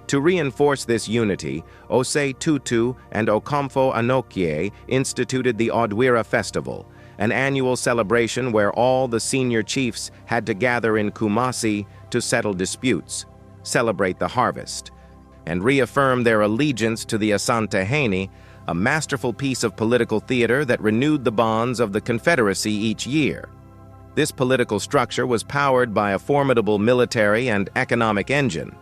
To reinforce this unity, Osei Tutu and Okomfo Anokye instituted the Odwira Festival, an annual celebration where all the senior chiefs had to gather in Kumasi to settle disputes, celebrate the harvest, and reaffirm their allegiance to the Asantehene, a masterful piece of political theater that renewed the bonds of the Confederacy each year. This political structure was powered by a formidable military and economic engine.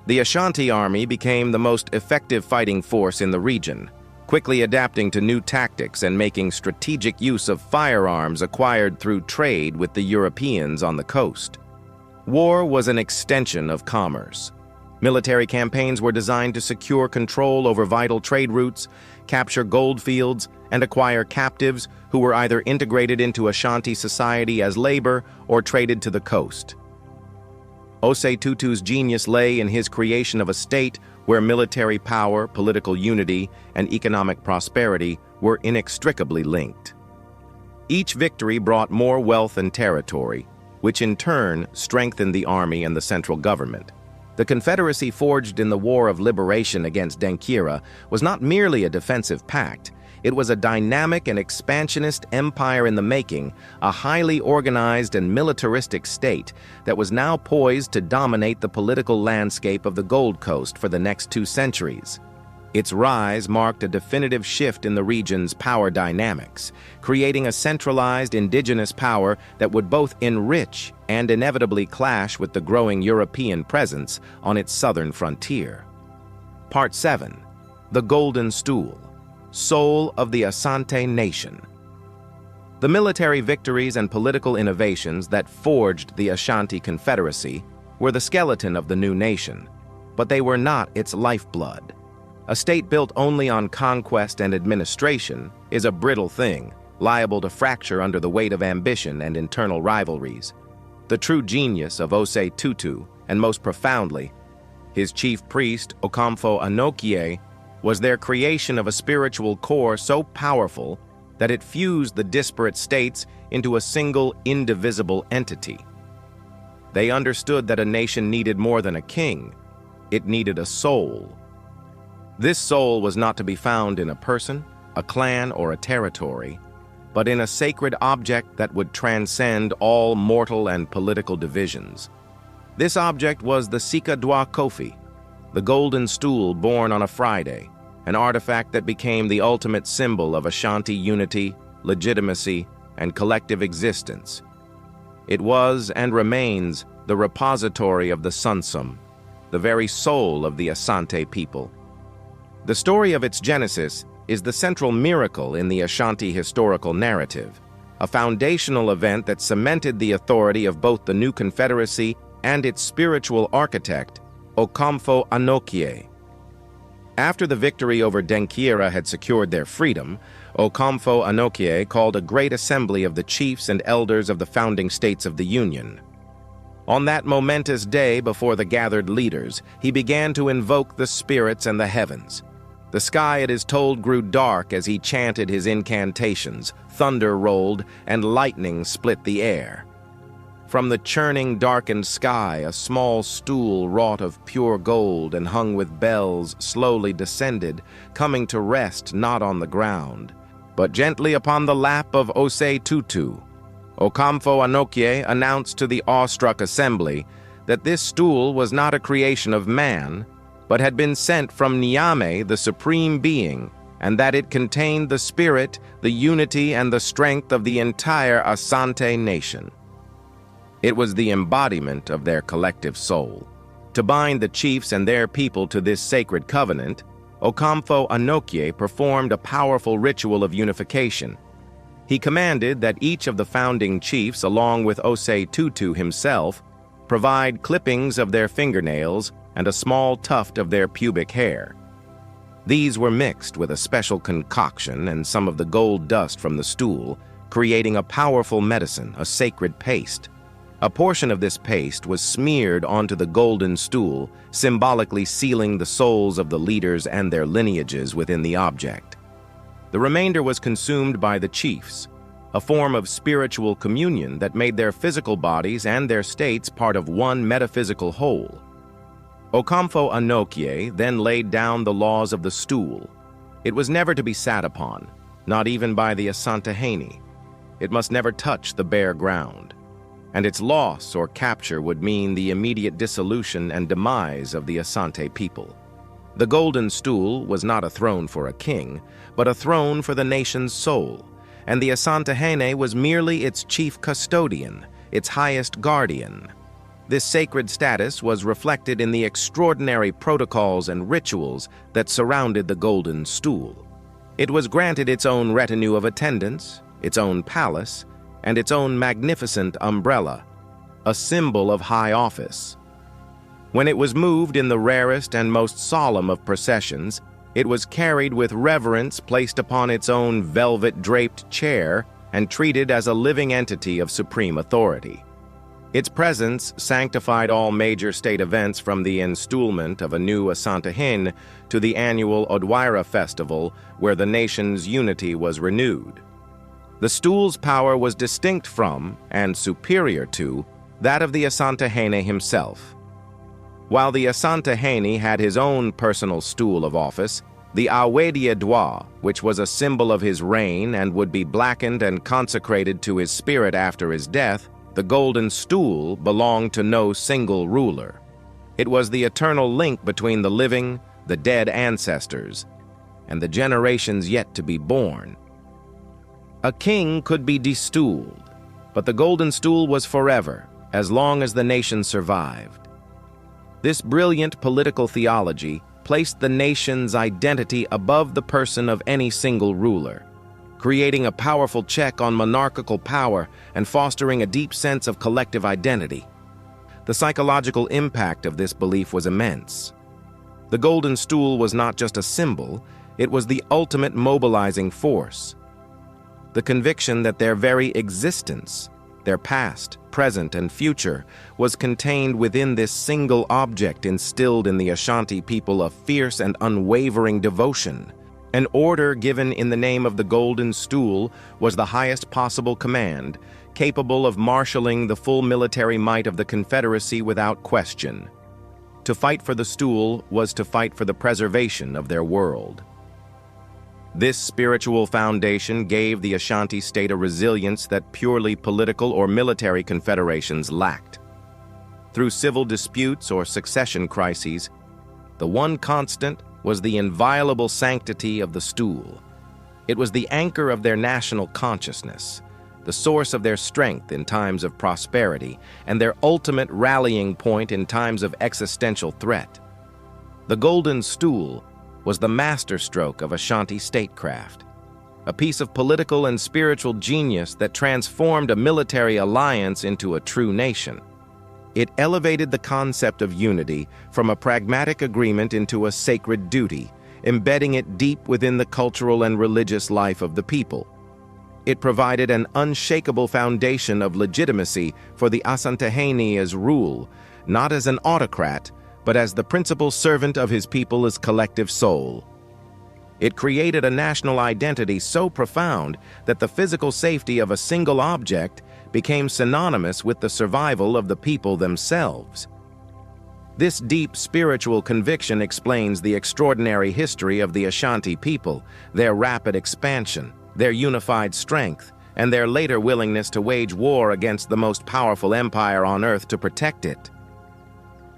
The Ashanti army became the most effective fighting force in the region, quickly adapting to new tactics and making strategic use of firearms acquired through trade with the Europeans on the coast. War was an extension of commerce. Military campaigns were designed to secure control over vital trade routes, capture gold fields, and acquire captives who were either integrated into Ashanti society as labor or traded to the coast. Osei Tutu's genius lay in his creation of a state where military power, political unity, and economic prosperity were inextricably linked. Each victory brought more wealth and territory, which in turn strengthened the army and the central government. The Confederacy forged in the War of Liberation against Nkrumah was not merely a defensive pact. It was a dynamic and expansionist empire in the making, a highly organized and militaristic state that was now poised to dominate the political landscape of the Gold Coast for the next 2 centuries. Its rise marked a definitive shift in the region's power dynamics, creating a centralized indigenous power that would both enrich and inevitably clash with the growing European presence on its southern frontier. Part 7. The Golden Stool, Soul of the Asante Nation. The military victories and political innovations that forged the Ashanti Confederacy were the skeleton of the new nation, but they were not its lifeblood. A state built only on conquest and administration is a brittle thing, liable to fracture under the weight of ambition and internal rivalries. The true genius of Osei Tutu, and most profoundly, his chief priest, Okomfo Anokie, was their creation of a spiritual core so powerful that it fused the disparate states into a single, indivisible entity. They understood that a nation needed more than a king. It needed a soul. This soul was not to be found in a person, a clan, or a territory, but in a sacred object that would transcend all mortal and political divisions. This object was the Sika Dwa Kofi, the golden stool born on a Friday, an artifact that became the ultimate symbol of Ashanti unity, legitimacy, and collective existence. It was and remains the repository of the Sunsum, the very soul of the Asante people. The story of its genesis is the central miracle in the Ashanti historical narrative, a foundational event that cemented the authority of both the new confederacy and its spiritual architect, Okomfo Anokie. After the victory over Denkyira had secured their freedom, Okomfo Anokie called a great assembly of the chiefs and elders of the founding states of the Union. On that momentous day before the gathered leaders, he began to invoke the spirits and the heavens. The sky, it is told, grew dark as he chanted his incantations, thunder rolled, and lightning split the air. From the churning, darkened sky, a small stool wrought of pure gold and hung with bells slowly descended, coming to rest not on the ground, but gently upon the lap of Osei Tutu. Okomfo Anokie announced to the awestruck assembly that this stool was not a creation of man, but had been sent from Nyame, the supreme being, and that it contained the spirit, the unity, and the strength of the entire Asante nation. It was the embodiment of their collective soul. To bind the chiefs and their people to this sacred covenant, Okomfo Anokie performed a powerful ritual of unification. He commanded that each of the founding chiefs, along with Osei Tutu himself, provide clippings of their fingernails and a small tuft of their pubic hair. These were mixed with a special concoction and some of the gold dust from the stool, creating a powerful medicine, a sacred paste. A portion of this paste was smeared onto the golden stool, symbolically sealing the souls of the leaders and their lineages within the object. The remainder was consumed by the chiefs, a form of spiritual communion that made their physical bodies and their states part of one metaphysical whole. Okomfo Anokie then laid down the laws of the stool. It was never to be sat upon, not even by the Asantehene. It must never touch the bare ground, and its loss or capture would mean the immediate dissolution and demise of the Asante people. The golden stool was not a throne for a king, but a throne for the nation's soul, and the Asantehene was merely its chief custodian, its highest guardian. This sacred status was reflected in the extraordinary protocols and rituals that surrounded the golden stool. It was granted its own retinue of attendants, its own palace, and its own magnificent umbrella, a symbol of high office. When it was moved in the rarest and most solemn of processions, it was carried with reverence, placed upon its own velvet-draped chair, and treated as a living entity of supreme authority. Its presence sanctified all major state events, from the installment of a new Asantehene to the annual Odwira festival, where the nation's unity was renewed. The stool's power was distinct from, and superior to, that of the Asantehene himself. While the Asantehene had his own personal stool of office, the Awedia Dwa, which was a symbol of his reign and would be blackened and consecrated to his spirit after his death, the golden stool belonged to no single ruler. It was the eternal link between the living, the dead ancestors, and the generations yet to be born. A king could be destooled, but the golden stool was forever, as long as the nation survived. This brilliant political theology placed the nation's identity above the person of any single ruler, creating a powerful check on monarchical power and fostering a deep sense of collective identity. The psychological impact of this belief was immense. The golden stool was not just a symbol, it was the ultimate mobilizing force. The conviction that their very existence, their past, present, and future, was contained within this single object instilled in the Ashanti people a fierce and unwavering devotion. An order given in the name of the golden stool was the highest possible command, capable of marshaling the full military might of the Confederacy without question. To fight for the stool was to fight for the preservation of their world. This spiritual foundation gave the Ashanti state a resilience that purely political or military confederations lacked. Through civil disputes or succession crises, the one constant was the inviolable sanctity of the stool. It was the anchor of their national consciousness, the source of their strength in times of prosperity, and their ultimate rallying point in times of existential threat. The golden stool was the masterstroke of Ashanti statecraft, a piece of political and spiritual genius that transformed a military alliance into a true nation. It elevated the concept of unity from a pragmatic agreement into a sacred duty, embedding it deep within the cultural and religious life of the people. It provided an unshakable foundation of legitimacy for the Asantehene as rule, not as an autocrat, but as the principal servant of his people's collective soul. It created a national identity so profound that the physical safety of a single object became synonymous with the survival of the people themselves. This deep spiritual conviction explains the extraordinary history of the Ashanti people, their rapid expansion, their unified strength, and their later willingness to wage war against the most powerful empire on earth to protect it.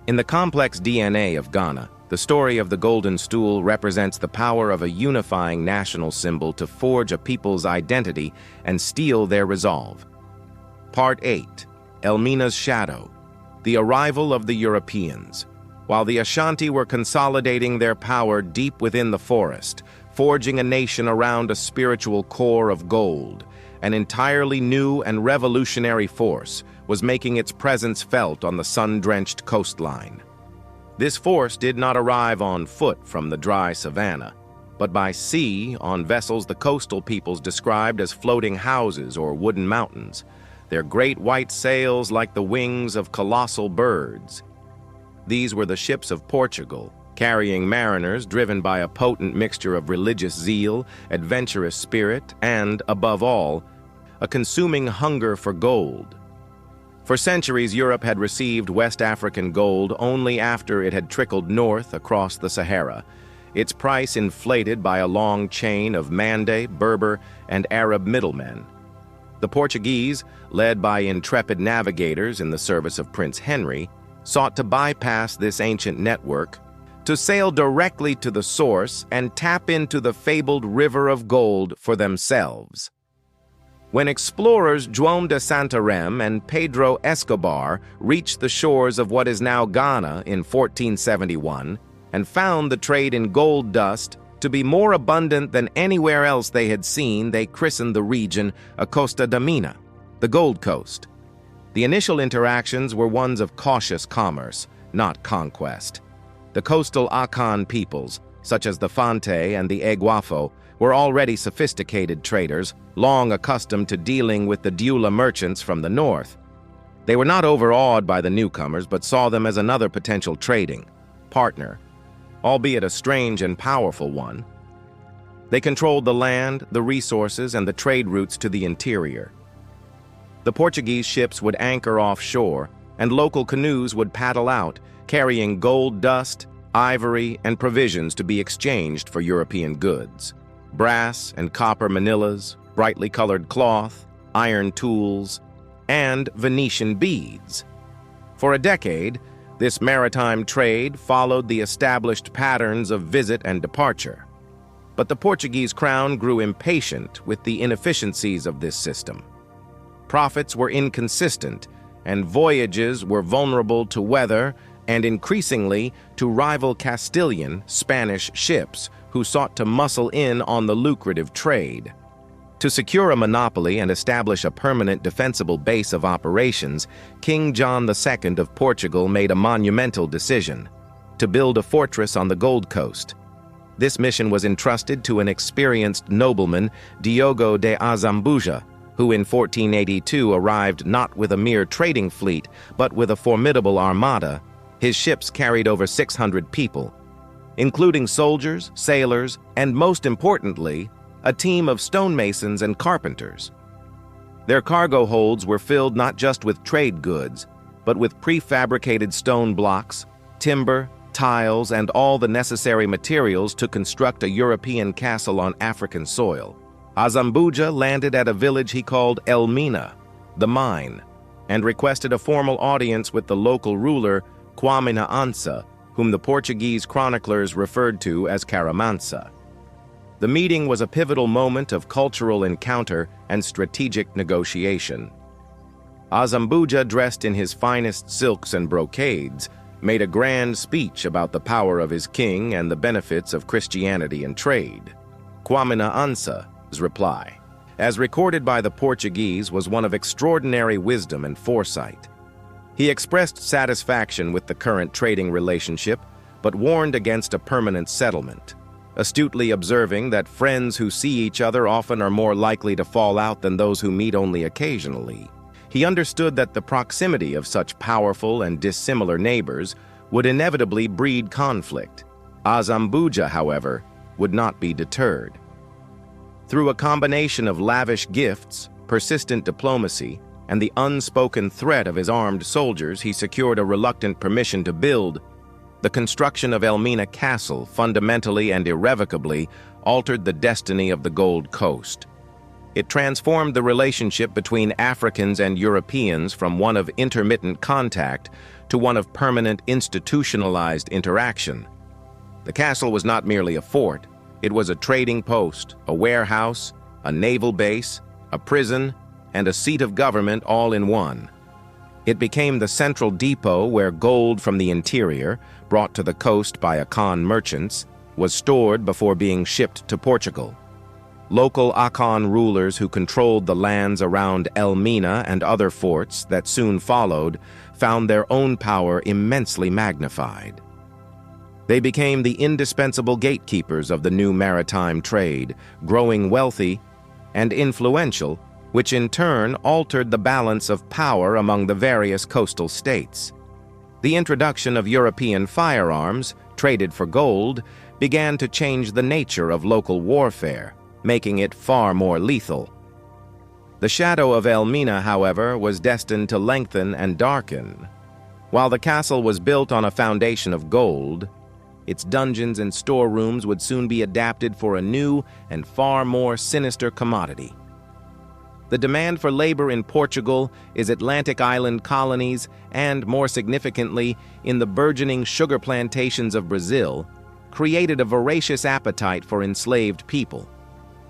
In the complex DNA of Ghana, the story of the golden stool represents the power of a unifying national symbol to forge a people's identity and steel their resolve. Part 8. Elmina's Shadow. The arrival of the Europeans. While the Ashanti were consolidating their power deep within the forest, forging a nation around a spiritual core of gold, an entirely new and revolutionary force was making its presence felt on the sun-drenched coastline. This force did not arrive on foot from the dry savanna, but by sea on vessels the coastal peoples described as floating houses or wooden mountains, their great white sails like the wings of colossal birds. These were the ships of Portugal, carrying mariners driven by a potent mixture of religious zeal, adventurous spirit, and, above all, a consuming hunger for gold. For centuries, Europe had received West African gold only after it had trickled north across the Sahara, its price inflated by a long chain of Mande, Berber, and Arab middlemen. The Portuguese, led by intrepid navigators in the service of Prince Henry, sought to bypass this ancient network, to sail directly to the source and tap into the fabled river of gold for themselves. When explorers João de Santarém and Pedro Escobar reached the shores of what is now Ghana in 1471 and found the trade in gold dust to be more abundant than anywhere else they had seen, they christened the region a Costa da Mina, the Gold Coast. The initial interactions were ones of cautious commerce, not conquest. The coastal Akan peoples, such as the Fante and the Eguafo, were already sophisticated traders, long accustomed to dealing with the Dula merchants from the north. They were not overawed by the newcomers, but saw them as another potential trading partner, albeit a strange and powerful one. They controlled the land, the resources, and the trade routes to the interior. The Portuguese ships would anchor offshore, and local canoes would paddle out, carrying gold dust, ivory, and provisions to be exchanged for European goods. Brass and copper manillas, brightly colored cloth, iron tools, and Venetian beads. For a decade, This maritime trade followed the established patterns of visit and departure. But the Portuguese crown grew impatient with the inefficiencies of this system. Profits were inconsistent, and voyages were vulnerable to weather and increasingly to rival Castilian Spanish ships who sought to muscle in on the lucrative trade. To secure a monopoly and establish a permanent defensible base of operations, King John II of Portugal made a monumental decision: to build a fortress on the Gold Coast. This mission was entrusted to an experienced nobleman, Diogo de Azambuja, who in 1482 arrived not with a mere trading fleet, but with a formidable armada. His ships carried over 600 people, including soldiers, sailors, and most importantly, a team of stonemasons and carpenters. Their cargo holds were filled not just with trade goods, but with prefabricated stone blocks, timber, tiles, and all the necessary materials to construct a European castle on African soil. Azambuja landed at a village he called Elmina, the mine, and requested a formal audience with the local ruler, Kwame, whom the Portuguese chroniclers referred to as Caramansa. The meeting was a pivotal moment of cultural encounter and strategic negotiation. Azambuja, dressed in his finest silks and brocades, made a grand speech about the power of his king and the benefits of Christianity and trade. Kwame reply, as recorded by the Portuguese, was one of extraordinary wisdom and foresight. He expressed satisfaction with the current trading relationship, but warned against a permanent settlement, astutely observing that friends who see each other often are more likely to fall out than those who meet only occasionally. He understood that the proximity of such powerful and dissimilar neighbors would inevitably breed conflict. Azambuja, however, would not be deterred. Through a combination of lavish gifts, persistent diplomacy, and the unspoken threat of his armed soldiers, he secured a reluctant permission to build. The construction of Elmina Castle fundamentally and irrevocably altered the destiny of the Gold Coast. It transformed the relationship between Africans and Europeans from one of intermittent contact to one of permanent institutionalized interaction. The castle was not merely a fort. It was a trading post, a warehouse, a naval base, a prison, and a seat of government all in one. It became the central depot where gold from the interior, brought to the coast by Akan merchants, was stored before being shipped to Portugal. Local Akan rulers who controlled the lands around Elmina and other forts that soon followed found their own power immensely magnified. They became the indispensable gatekeepers of the new maritime trade, growing wealthy and influential, which in turn altered the balance of power among the various coastal states. The introduction of European firearms, traded for gold, began to change the nature of local warfare, making it far more lethal. The shadow of Elmina, however, was destined to lengthen and darken. While the castle was built on a foundation of gold, its dungeons and storerooms would soon be adapted for a new and far more sinister commodity. The demand for labor in Portugal, its Atlantic island colonies, and, more significantly, in the burgeoning sugar plantations of Brazil, created a voracious appetite for enslaved people.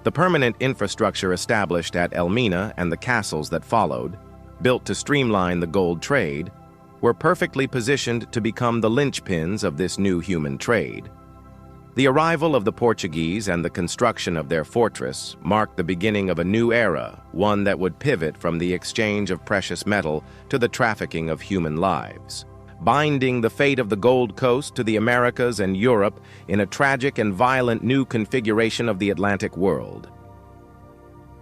The permanent infrastructure established at Elmina and the castles that followed, built to streamline the gold trade, were perfectly positioned to become the linchpins of this new human trade. The arrival of the Portuguese and the construction of their fortress marked the beginning of a new era, one that would pivot from the exchange of precious metal to the trafficking of human lives, binding the fate of the Gold Coast to the Americas and Europe in a tragic and violent new configuration of the Atlantic world.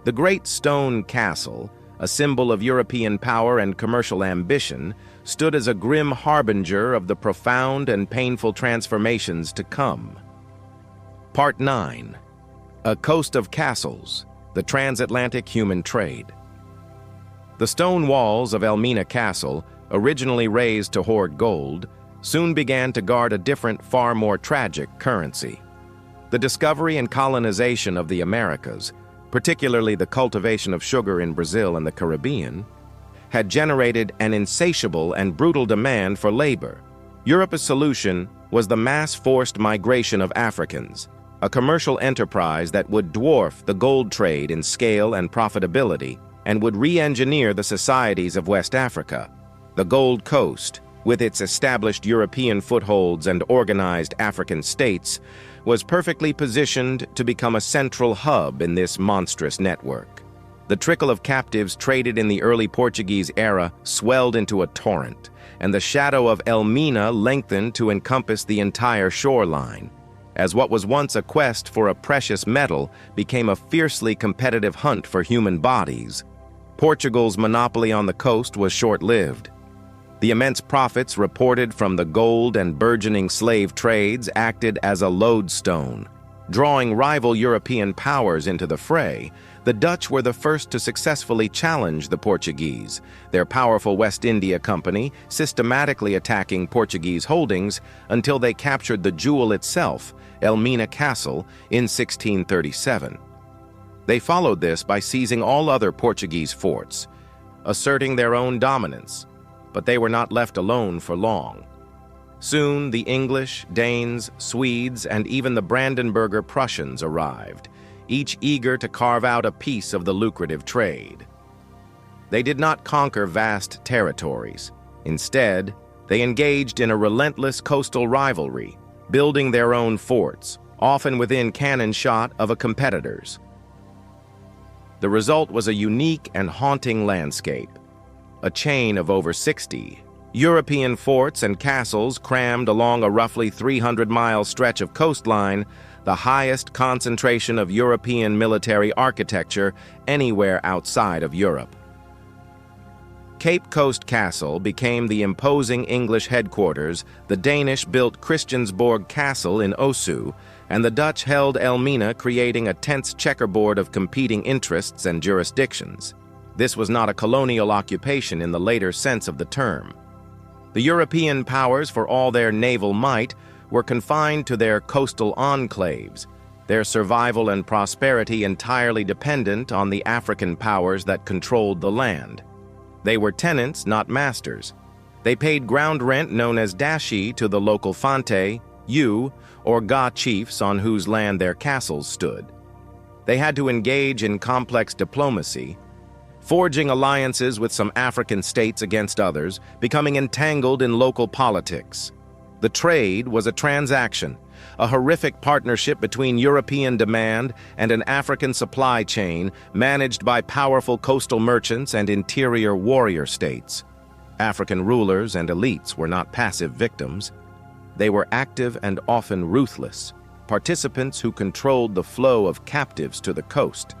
The Great Stone Castle, a symbol of European power and commercial ambition, stood as a grim harbinger of the profound and painful transformations to come. Part 9. A Coast of Castles, the Transatlantic Human Trade. The stone walls of Elmina Castle, originally raised to hoard gold, soon began to guard a different, far more tragic currency. The discovery and colonization of the Americas, particularly the cultivation of sugar in Brazil and the Caribbean, had generated an insatiable and brutal demand for labor, Europe's solution was the mass-forced migration of Africans, a commercial enterprise that would dwarf the gold trade in scale and profitability and would re-engineer the societies of West Africa. The Gold Coast, with its established European footholds and organized African states, was perfectly positioned to become a central hub in this monstrous network. The trickle of captives traded in the early Portuguese era swelled into a torrent, and the shadow of Elmina lengthened to encompass the entire shoreline, as what was once a quest for a precious metal became a fiercely competitive hunt for human bodies. Portugal's monopoly on the coast was short-lived. The immense profits reported from the gold and burgeoning slave trades acted as a lodestone. Drawing rival European powers into the fray, the Dutch were the first to successfully challenge the Portuguese, their powerful West India Company systematically attacking Portuguese holdings until they captured the jewel itself, Elmina Castle, in 1637. They followed this by seizing all other Portuguese forts, asserting their own dominance, but they were not left alone for long. Soon the English, Danes, Swedes, and even the Brandenburger Prussians arrived, each eager to carve out a piece of the lucrative trade. They did not conquer vast territories. Instead, they engaged in a relentless coastal rivalry, building their own forts, often within cannon shot of a competitor's. The result was a unique and haunting landscape, a chain of over 60 European forts and castles crammed along a roughly 300-mile stretch of coastline, the highest concentration of European military architecture anywhere outside of Europe. Cape Coast Castle became the imposing English headquarters, the Danish built Christiansborg Castle in Osu, and the Dutch held Elmina, creating a tense checkerboard of competing interests and jurisdictions. This was not a colonial occupation in the later sense of the term. The European powers, for all their naval might, were confined to their coastal enclaves, their survival and prosperity entirely dependent on the African powers that controlled the land. They were tenants, not masters. They paid ground rent known as dashi to the local Fante, Yu, or Ga chiefs on whose land their castles stood. They had to engage in complex diplomacy, forging alliances with some African states against others, becoming entangled in local politics. The trade was a transaction, a horrific partnership between European demand and an African supply chain managed by powerful coastal merchants and interior warrior states. African rulers and elites were not passive victims. They were active and often ruthless, participants who controlled the flow of captives to the coast.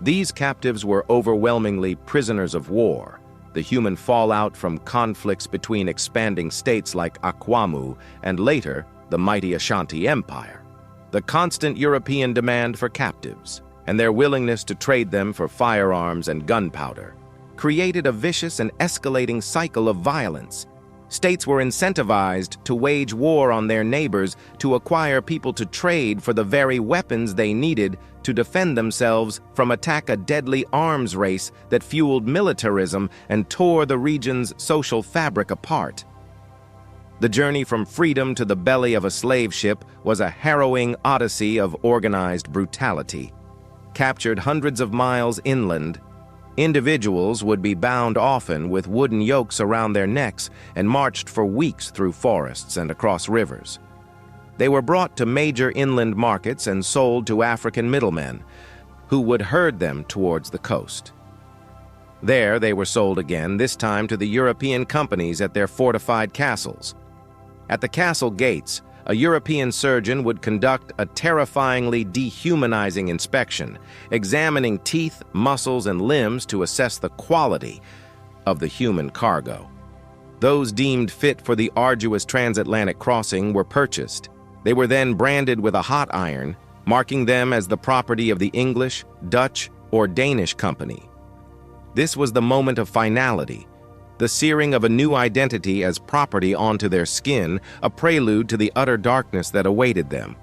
These captives were overwhelmingly prisoners of war, the human fallout from conflicts between expanding states like Akwamu and later the mighty Ashanti Empire. The constant European demand for captives and their willingness to trade them for firearms and gunpowder created a vicious and escalating cycle of violence. States were incentivized to wage war on their neighbors to acquire people to trade for the very weapons they needed to defend themselves from a deadly arms race that fueled militarism and tore the region's social fabric apart. The journey from freedom to the belly of a slave ship was a harrowing odyssey of organized brutality. Captured hundreds of miles inland, individuals would be bound often with wooden yokes around their necks and marched for weeks through forests and across rivers. They were brought to major inland markets and sold to African middlemen, who would herd them towards the coast. There they were sold again, this time to the European companies at their fortified castles. At the castle gates, a European surgeon would conduct a terrifyingly dehumanizing inspection, examining teeth, muscles, and limbs to assess the quality of the human cargo. Those deemed fit for the arduous transatlantic crossing were purchased. They were then branded with a hot iron, marking them as the property of the English, Dutch, or Danish company. This was the moment of finality, the searing of a new identity as property onto their skin, a prelude to the utter darkness that awaited them.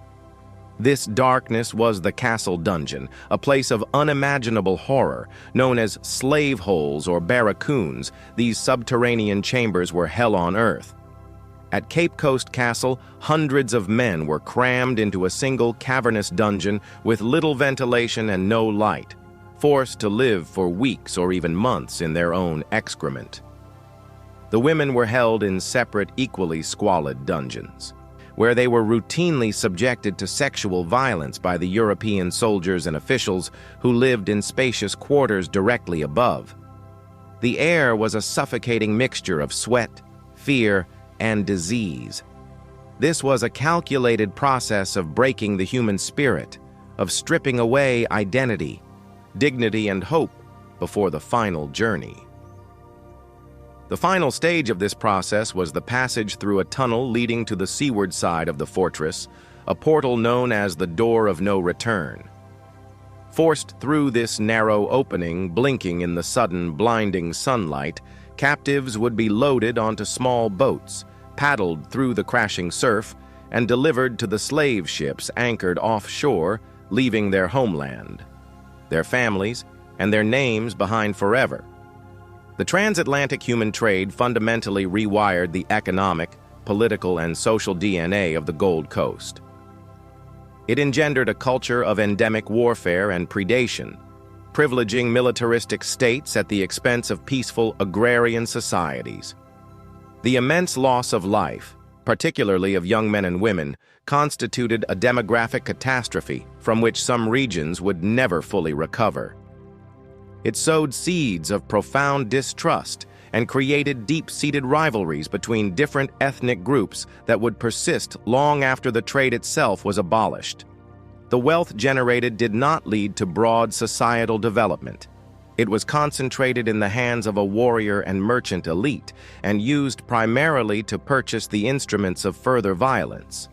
This darkness was the castle dungeon, a place of unimaginable horror, known as slave holes or barracoons. These subterranean chambers were hell on earth. At Cape Coast Castle, hundreds of men were crammed into a single cavernous dungeon with little ventilation and no light, forced to live for weeks or even months in their own excrement. The women were held in separate, equally squalid dungeons, where they were routinely subjected to sexual violence by the European soldiers and officials who lived in spacious quarters directly above. The air was a suffocating mixture of sweat, fear, and disease. This was a calculated process of breaking the human spirit, of stripping away identity, dignity, and hope before the final journey. The final stage of this process was the passage through a tunnel leading to the seaward side of the fortress, a portal known as the Door of No Return. Forced through this narrow opening, blinking in the sudden, blinding sunlight, captives would be loaded onto small boats, paddled through the crashing surf, and delivered to the slave ships anchored offshore, leaving their homeland, their families, and their names behind forever. The transatlantic human trade fundamentally rewired the economic, political, and social DNA of the Gold Coast. It engendered a culture of endemic warfare and predation, privileging militaristic states at the expense of peaceful agrarian societies. The immense loss of life, particularly of young men and women, constituted a demographic catastrophe from which some regions would never fully recover. It sowed seeds of profound distrust and created deep-seated rivalries between different ethnic groups that would persist long after the trade itself was abolished. The wealth generated did not lead to broad societal development. It was concentrated in the hands of a warrior and merchant elite and used primarily to purchase the instruments of further violence.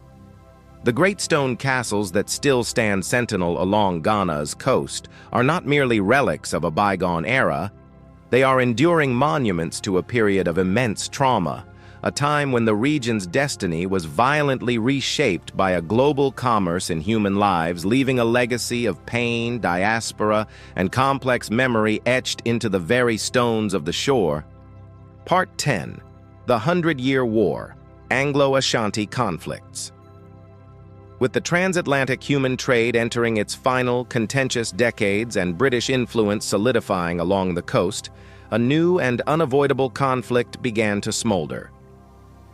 The great stone castles that still stand sentinel along Ghana's coast are not merely relics of a bygone era. They are enduring monuments to a period of immense trauma, a time when the region's destiny was violently reshaped by a global commerce in human lives, leaving a legacy of pain, diaspora, and complex memory etched into the very stones of the shore. Part 10. The 100-Year War, Anglo-Ashanti Conflicts. With the transatlantic human trade entering its final contentious decades and British influence solidifying along the coast, a new and unavoidable conflict began to smolder.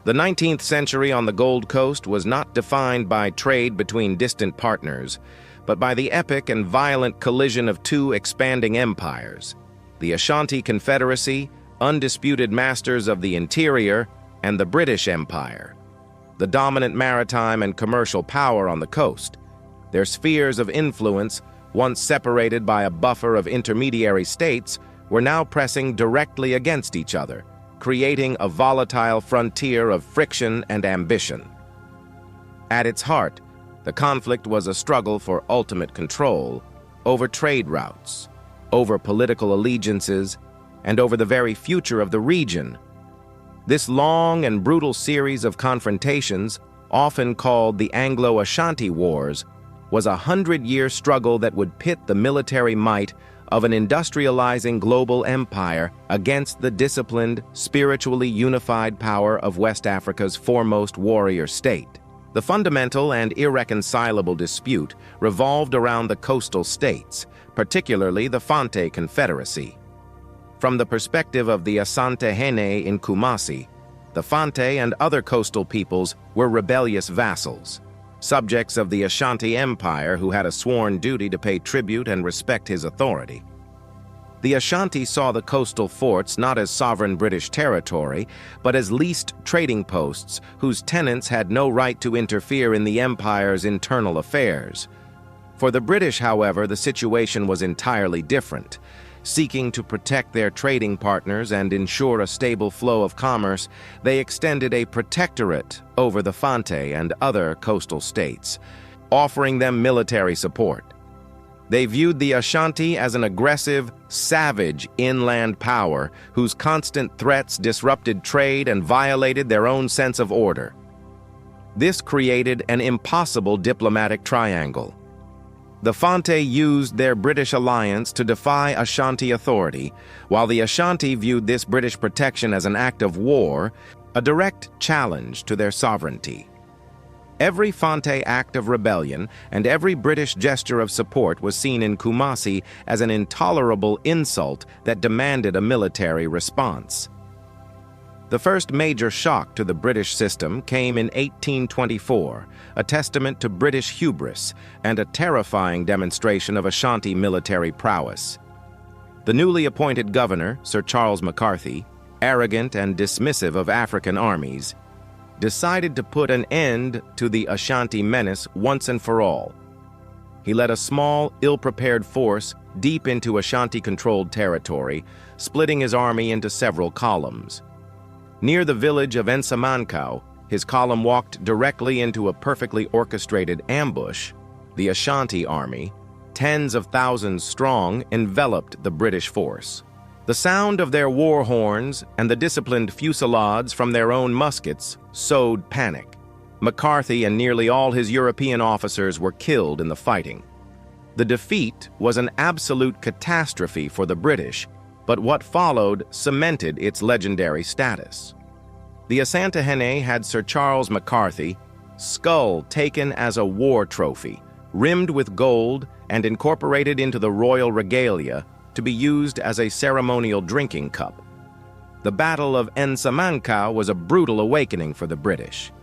The 19th century on the Gold Coast was not defined by trade between distant partners, but by the epic and violent collision of two expanding empires, the Ashanti Confederacy, undisputed masters of the interior, and the British Empire, the dominant maritime and commercial power on the coast. Their spheres of influence, once separated by a buffer of intermediary states, were now pressing directly against each other, creating a volatile frontier of friction and ambition. At its heart, the conflict was a struggle for ultimate control over trade routes, over political allegiances, and over the very future of the region. This long and brutal series of confrontations, often called the Anglo-Ashanti Wars, was a 100-year struggle that would pit the military might of an industrializing global empire against the disciplined, spiritually unified power of West Africa's foremost warrior state. The fundamental and irreconcilable dispute revolved around the coastal states, particularly the Ashanti Confederacy. From the perspective of the Asante in Kumasi, the Ashanti and other coastal peoples were rebellious vassals, subjects of the Ashanti Empire who had a sworn duty to pay tribute and respect his authority. The Ashanti saw the coastal forts not as sovereign British territory, but as leased trading posts whose tenants had no right to interfere in the empire's internal affairs. For the British, however, the situation was entirely different. Seeking to protect their trading partners and ensure a stable flow of commerce, they extended a protectorate over the Ashanti and other coastal states, offering them military support. They viewed the Ashanti as an aggressive, savage inland power whose constant threats disrupted trade and violated their own sense of order. This created an impossible diplomatic triangle. The Ashanti used their British alliance to defy Ashanti authority, while the Ashanti viewed this British protection as an act of war, a direct challenge to their sovereignty. Every Fante act of rebellion and every British gesture of support was seen in Kumasi as an intolerable insult that demanded a military response. The first major shock to the British system came in 1824, a testament to British hubris and a terrifying demonstration of Ashanti military prowess. The newly appointed governor, Sir Charles McCarthy, arrogant and dismissive of African armies, decided to put an end to the Ashanti menace once and for all. He led a small, ill-prepared force deep into Ashanti-controlled territory, splitting his army into several columns. Near the village of Nsamankau, his column walked directly into a perfectly orchestrated ambush. The Ashanti army, tens of thousands strong, enveloped the British force. The sound of their war horns and the disciplined fusillades from their own muskets sowed panic. McCarthy and nearly all his European officers were killed in the fighting. The defeat was an absolute catastrophe for the British, but what followed cemented its legendary status. The Asantehene had Sir Charles McCarthy's skull taken as a war trophy, rimmed with gold and incorporated into the royal regalia to be used as a ceremonial drinking cup. The Battle of Nsamankau was a brutal awakening for the British.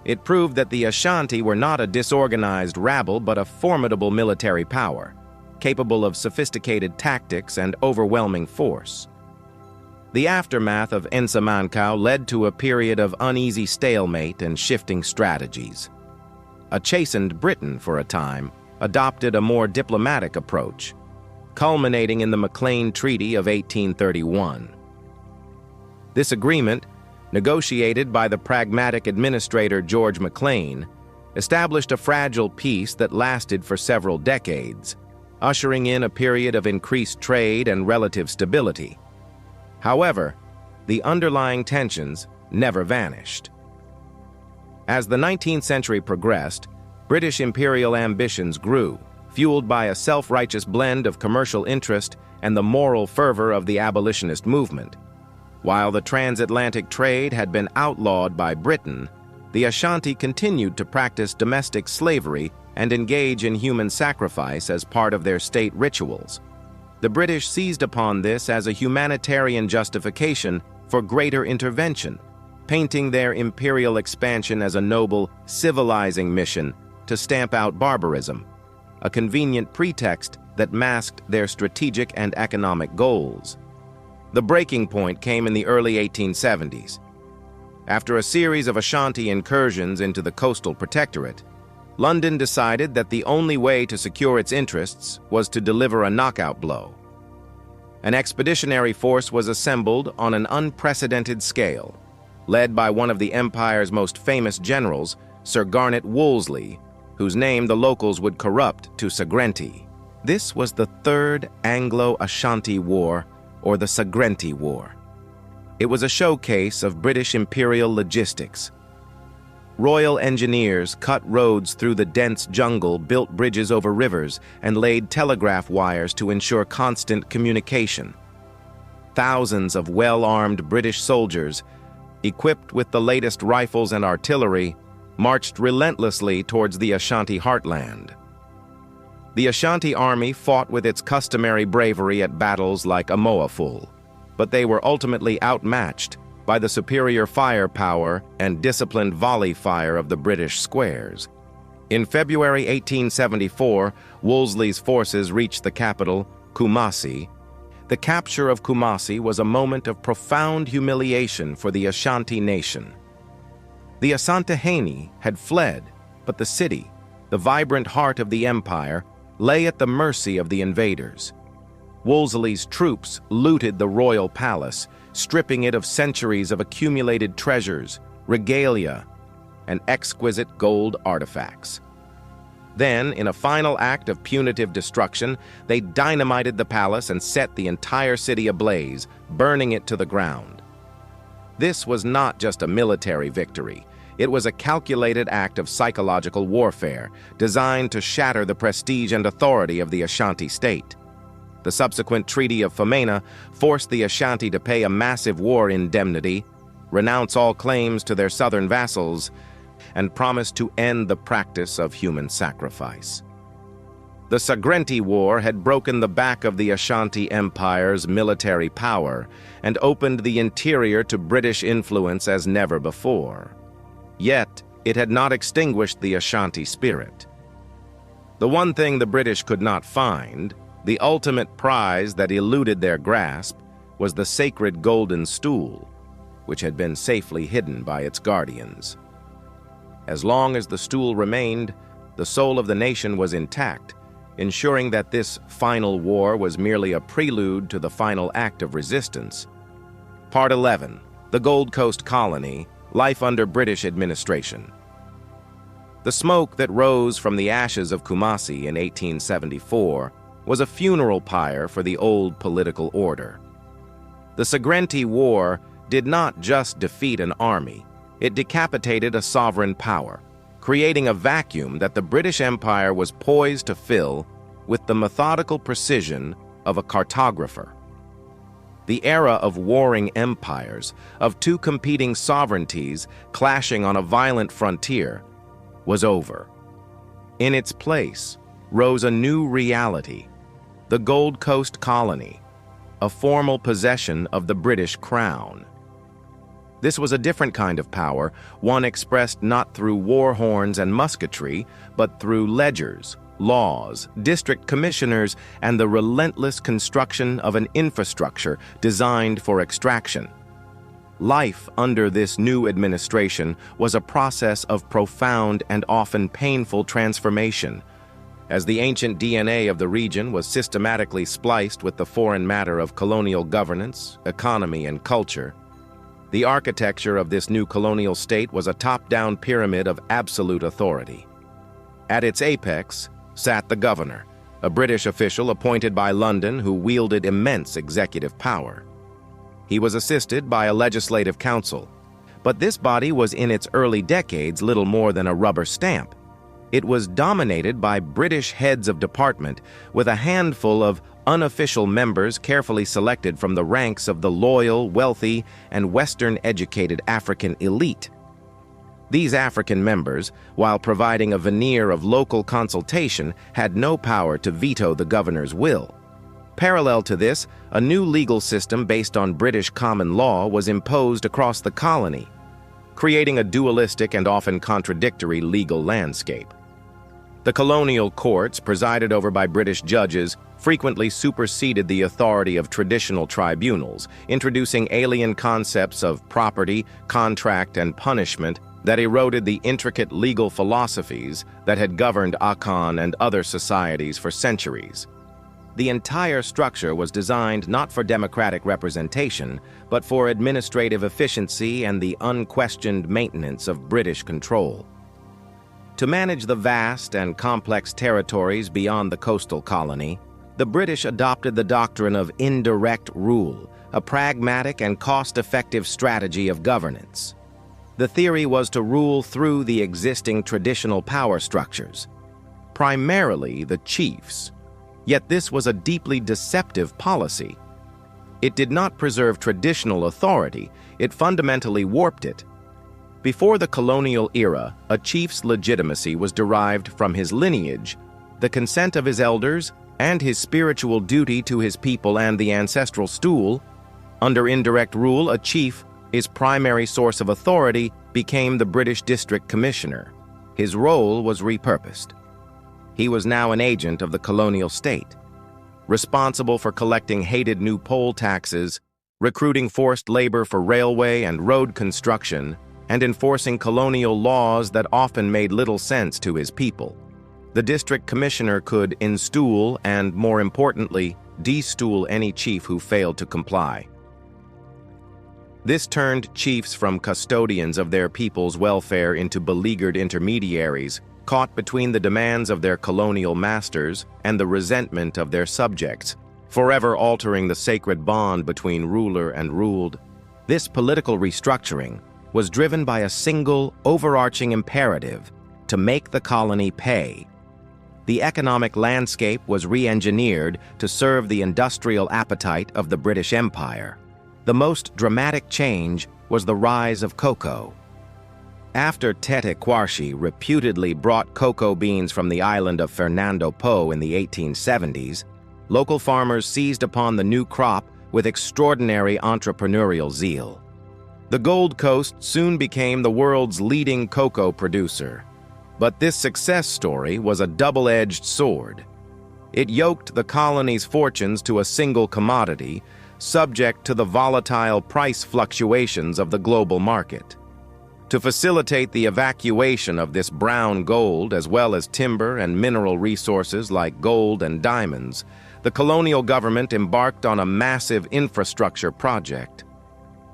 It proved that the Ashanti were not a disorganized rabble but a formidable military power, capable of sophisticated tactics and overwhelming force. The aftermath of Nsamankau led to a period of uneasy stalemate and shifting strategies. A chastened Britain, for a time, adopted a more diplomatic approach, culminating in the Maclean Treaty of 1831. This agreement, negotiated by the pragmatic administrator George Maclean, established a fragile peace that lasted for several decades, ushering in a period of increased trade and relative stability. However, the underlying tensions never vanished. As the 19th century progressed, British imperial ambitions grew, fueled by a self-righteous blend of commercial interest and the moral fervor of the abolitionist movement. While the transatlantic trade had been outlawed by Britain, the Ashanti continued to practice domestic slavery and engage in human sacrifice as part of their state rituals. The British seized upon this as a humanitarian justification for greater intervention, painting their imperial expansion as a noble, civilizing mission to stamp out barbarism, a convenient pretext that masked their strategic and economic goals. The breaking point came in the early 1870s. After a series of Ashanti incursions into the coastal protectorate, London decided that the only way to secure its interests was to deliver a knockout blow. An expeditionary force was assembled on an unprecedented scale, led by one of the empire's most famous generals, Sir Garnet Wolseley, whose name the locals would corrupt to Sagrenti. This was the Third Anglo-Ashanti War, or the Sagrenti War. It was a showcase of British imperial logistics. Royal engineers cut roads through the dense jungle, built bridges over rivers, and laid telegraph wires to ensure constant communication. Thousands of well-armed British soldiers, equipped with the latest rifles and artillery, marched relentlessly towards the Ashanti heartland. The Ashanti army fought with its customary bravery at battles like Amoaful, but they were ultimately outmatched by the superior firepower and disciplined volley fire of the British squares. In February 1874, Wolseley's forces reached the capital, Kumasi. The capture of Kumasi was a moment of profound humiliation for the Ashanti nation. The Asantehene had fled, but the city, the vibrant heart of the empire, lay at the mercy of the invaders. Wolseley's troops looted the royal palace, stripping it of centuries of accumulated treasures, regalia, and exquisite gold artifacts. Then, in a final act of punitive destruction, they dynamited the palace and set the entire city ablaze, burning it to the ground. This was not just a military victory. It was a calculated act of psychological warfare, designed to shatter the prestige and authority of the Ashanti state. The subsequent Treaty of Femena forced the Ashanti to pay a massive war indemnity, renounce all claims to their southern vassals, and promised to end the practice of human sacrifice. The Sagrenti War had broken the back of the Ashanti Empire's military power and opened the interior to British influence as never before. Yet, it had not extinguished the Ashanti spirit. The one thing the British could not find, the ultimate prize that eluded their grasp, was the sacred golden stool, which had been safely hidden by its guardians. As long as the stool remained, the soul of the nation was intact, ensuring that this final war was merely a prelude to the final act of resistance. Part 11. The Gold Coast Colony, Life under British Administration. The smoke that rose from the ashes of Kumasi in 1874 was a funeral pyre for the old political order. The Sagrenti War did not just defeat an army, it decapitated a sovereign power, creating a vacuum that the British Empire was poised to fill with the methodical precision of a cartographer. The era of warring empires, of two competing sovereignties clashing on a violent frontier, was over. In its place rose a new reality, the Gold Coast Colony, a formal possession of the British Crown. This was a different kind of power, one expressed not through war horns and musketry, but through ledgers, laws, district commissioners, and the relentless construction of an infrastructure designed for extraction. Life under this new administration was a process of profound and often painful transformation. As the ancient DNA of the region was systematically spliced with the foreign matter of colonial governance, economy, and culture, the architecture of this new colonial state was a top-down pyramid of absolute authority. At its apex sat the governor, a British official appointed by London who wielded immense executive power. He was assisted by a legislative council, but this body was in its early decades little more than a rubber stamp. It was dominated by British heads of department with a handful of unofficial members carefully selected from the ranks of the loyal, wealthy, and Western-educated African elite. These African members, while providing a veneer of local consultation, had no power to veto the governor's will. Parallel to this, a new legal system based on British common law was imposed across the colony, creating a dualistic and often contradictory legal landscape. The colonial courts, presided over by British judges, frequently superseded the authority of traditional tribunals, introducing alien concepts of property, contract, and punishment that eroded the intricate legal philosophies that had governed Akan and other societies for centuries. The entire structure was designed not for democratic representation, but for administrative efficiency and the unquestioned maintenance of British control. To manage the vast and complex territories beyond the coastal colony, the British adopted the doctrine of indirect rule, a pragmatic and cost-effective strategy of governance. The theory was to rule through the existing traditional power structures, primarily the chiefs. Yet this was a deeply deceptive policy. It did not preserve traditional authority, it fundamentally warped it. Before the colonial era, a chief's legitimacy was derived from his lineage, the consent of his elders, and his spiritual duty to his people and the ancestral stool. Under indirect rule, a chief, his primary source of authority, became the British District Commissioner. His role was repurposed. He was now an agent of the colonial state, responsible for collecting hated new poll taxes, recruiting forced labor for railway and road construction, and enforcing colonial laws that often made little sense to his people. The district commissioner could install and, more importantly, destool any chief who failed to comply. This turned chiefs from custodians of their people's welfare into beleaguered intermediaries, caught between the demands of their colonial masters and the resentment of their subjects, forever altering the sacred bond between ruler and ruled. This political restructuring was driven by a single, overarching imperative: to make the colony pay. The economic landscape was re-engineered to serve the industrial appetite of the British Empire. The most dramatic change was the rise of cocoa. After Tete Kwarshi reputedly brought cocoa beans from the island of Fernando Po in the 1870s, local farmers seized upon the new crop with extraordinary entrepreneurial zeal. The Gold Coast soon became the world's leading cocoa producer. But this success story was a double-edged sword. It yoked the colony's fortunes to a single commodity, subject to the volatile price fluctuations of the global market. To facilitate the evacuation of this brown gold, as well as timber and mineral resources like gold and diamonds, the colonial government embarked on a massive infrastructure project.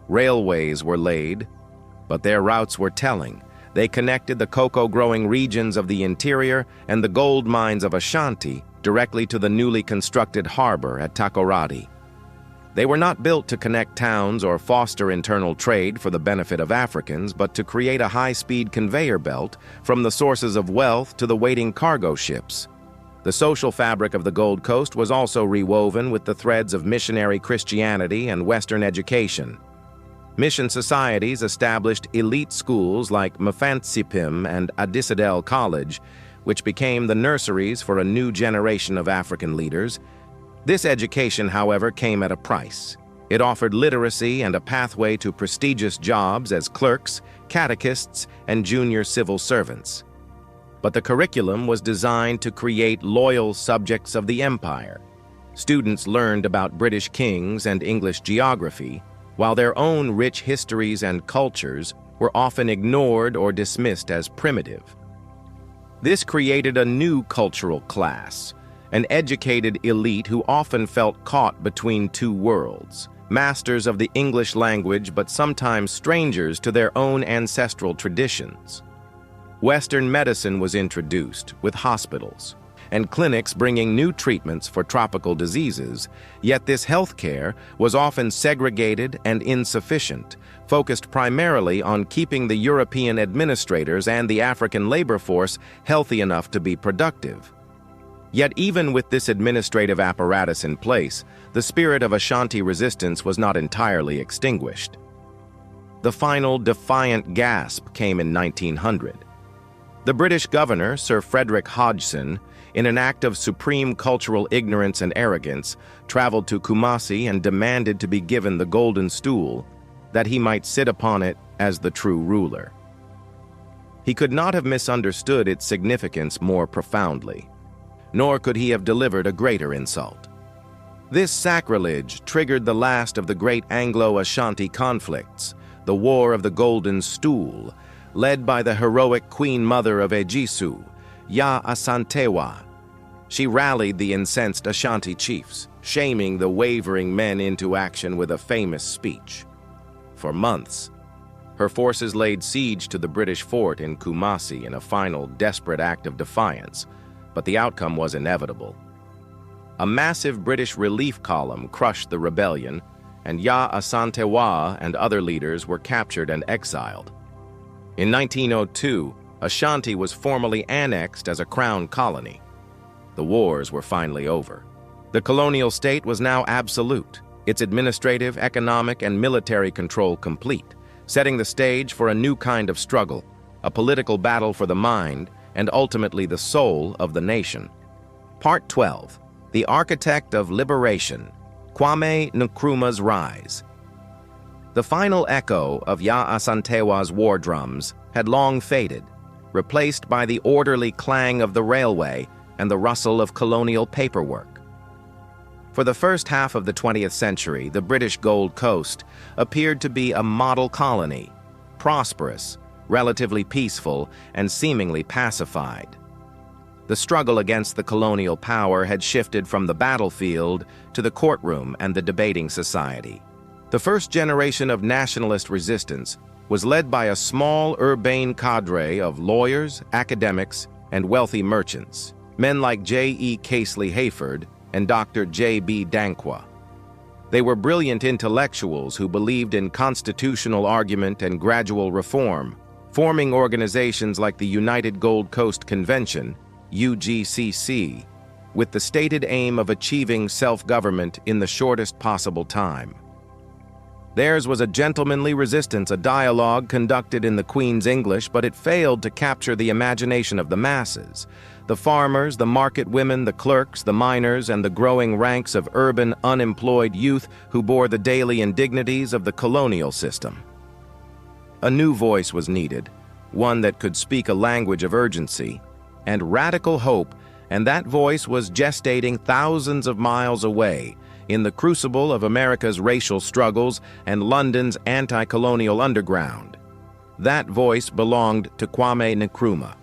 Railways were laid, but their routes were telling. They connected the cocoa-growing regions of the interior and the gold mines of Ashanti directly to the newly constructed harbor at Takoradi. They were not built to connect towns or foster internal trade for the benefit of Africans, but to create a high-speed conveyor belt from the sources of wealth to the waiting cargo ships. The social fabric of the Gold Coast was also rewoven with the threads of missionary Christianity and Western education. Mission societies established elite schools like Mafantsipim and Adisadel College, which became the nurseries for a new generation of African leaders. This education, however, came at a price. It offered literacy and a pathway to prestigious jobs as clerks, catechists, and junior civil servants. But the curriculum was designed to create loyal subjects of the empire. Students learned about British kings and English geography, while their own rich histories and cultures were often ignored or dismissed as primitive. This created a new cultural class, an educated elite who often felt caught between two worlds, masters of the English language but sometimes strangers to their own ancestral traditions. Western medicine was introduced, with hospitals and clinics bringing new treatments for tropical diseases, yet this healthcare was often segregated and insufficient, focused primarily on keeping the European administrators and the African labor force healthy enough to be productive. Yet even with this administrative apparatus in place, the spirit of Ashanti resistance was not entirely extinguished. The final defiant gasp came in 1900. The British governor, Sir Frederick Hodgson, in an act of supreme cultural ignorance and arrogance, traveled to Kumasi and demanded to be given the golden stool, that he might sit upon it as the true ruler. He could not have misunderstood its significance more profoundly, nor could he have delivered a greater insult. This sacrilege triggered the last of the great Anglo-Ashanti conflicts, the War of the Golden Stool, led by the heroic Queen Mother of Ejisu, Ya Asantewa. She rallied the incensed Ashanti chiefs, shaming the wavering men into action with a famous speech. For months, her forces laid siege to the British fort in Kumasi in a final desperate act of defiance, but the outcome was inevitable. A massive British relief column crushed the rebellion, and Ya Asantewa and other leaders were captured and exiled. In 1902, Ashanti was formally annexed as a crown colony. The wars were finally over. The colonial state was now absolute, its administrative, economic, and military control complete, setting the stage for a new kind of struggle, a political battle for the mind, and ultimately the soul of the nation. Part 12. The Architect of Liberation, Kwame Nkrumah's Rise. The final echo of Ya Asantewa's war drums had long faded, replaced by the orderly clang of the railway and the rustle of colonial paperwork. For the first half of the 20th century, the British Gold Coast appeared to be a model colony, prosperous, relatively peaceful, and seemingly pacified. The struggle against the colonial power had shifted from the battlefield to the courtroom and the debating society. The first generation of nationalist resistance was led by a small urbane cadre of lawyers, academics, and wealthy merchants, men like J.E. Casely Hayford and Dr. J.B. Dankwa. They were brilliant intellectuals who believed in constitutional argument and gradual reform, forming organizations like the United Gold Coast Convention, UGCC, with the stated aim of achieving self-government in the shortest possible time. Theirs was a gentlemanly resistance, a dialogue conducted in the Queen's English, but it failed to capture the imagination of the masses. The farmers, the market women, the clerks, the miners, and the growing ranks of urban, unemployed youth who bore the daily indignities of the colonial system. A new voice was needed, one that could speak a language of urgency and radical hope, and that voice was gestating thousands of miles away, in the crucible of America's racial struggles and London's anti-colonial underground. That voice belonged to Kwame Nkrumah.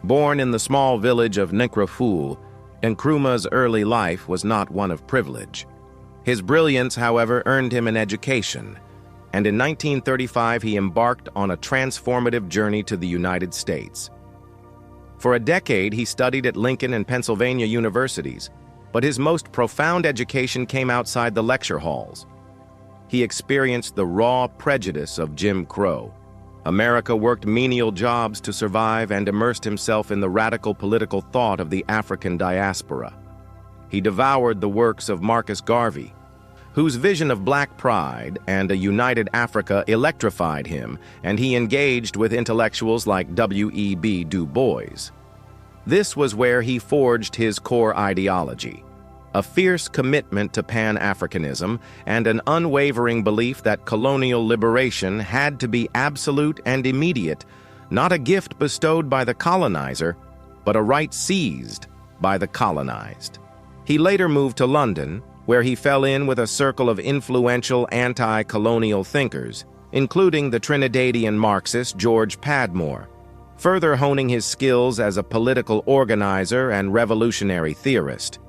Born in the small village of Nkrumah, Nkrumah's early life was not one of privilege. His brilliance, however, earned him an education, and in 1935 he embarked on a transformative journey to the United States. For a decade, he studied at Lincoln and Pennsylvania universities, but his most profound education came outside the lecture halls. He experienced the raw prejudice of Jim Crow. America worked menial jobs to survive and immersed himself in the radical political thought of the African diaspora. He devoured the works of Marcus Garvey, whose vision of black pride and a united Africa electrified him, and he engaged with intellectuals like W.E.B. Du Bois. This was where he forged his core ideology, a fierce commitment to Pan-Africanism and an unwavering belief that colonial liberation had to be absolute and immediate, not a gift bestowed by the colonizer, but a right seized by the colonized. He later moved to London, where he fell in with a circle of influential anti-colonial thinkers, including the Trinidadian Marxist George Padmore, further honing his skills as a political organizer and revolutionary theorist.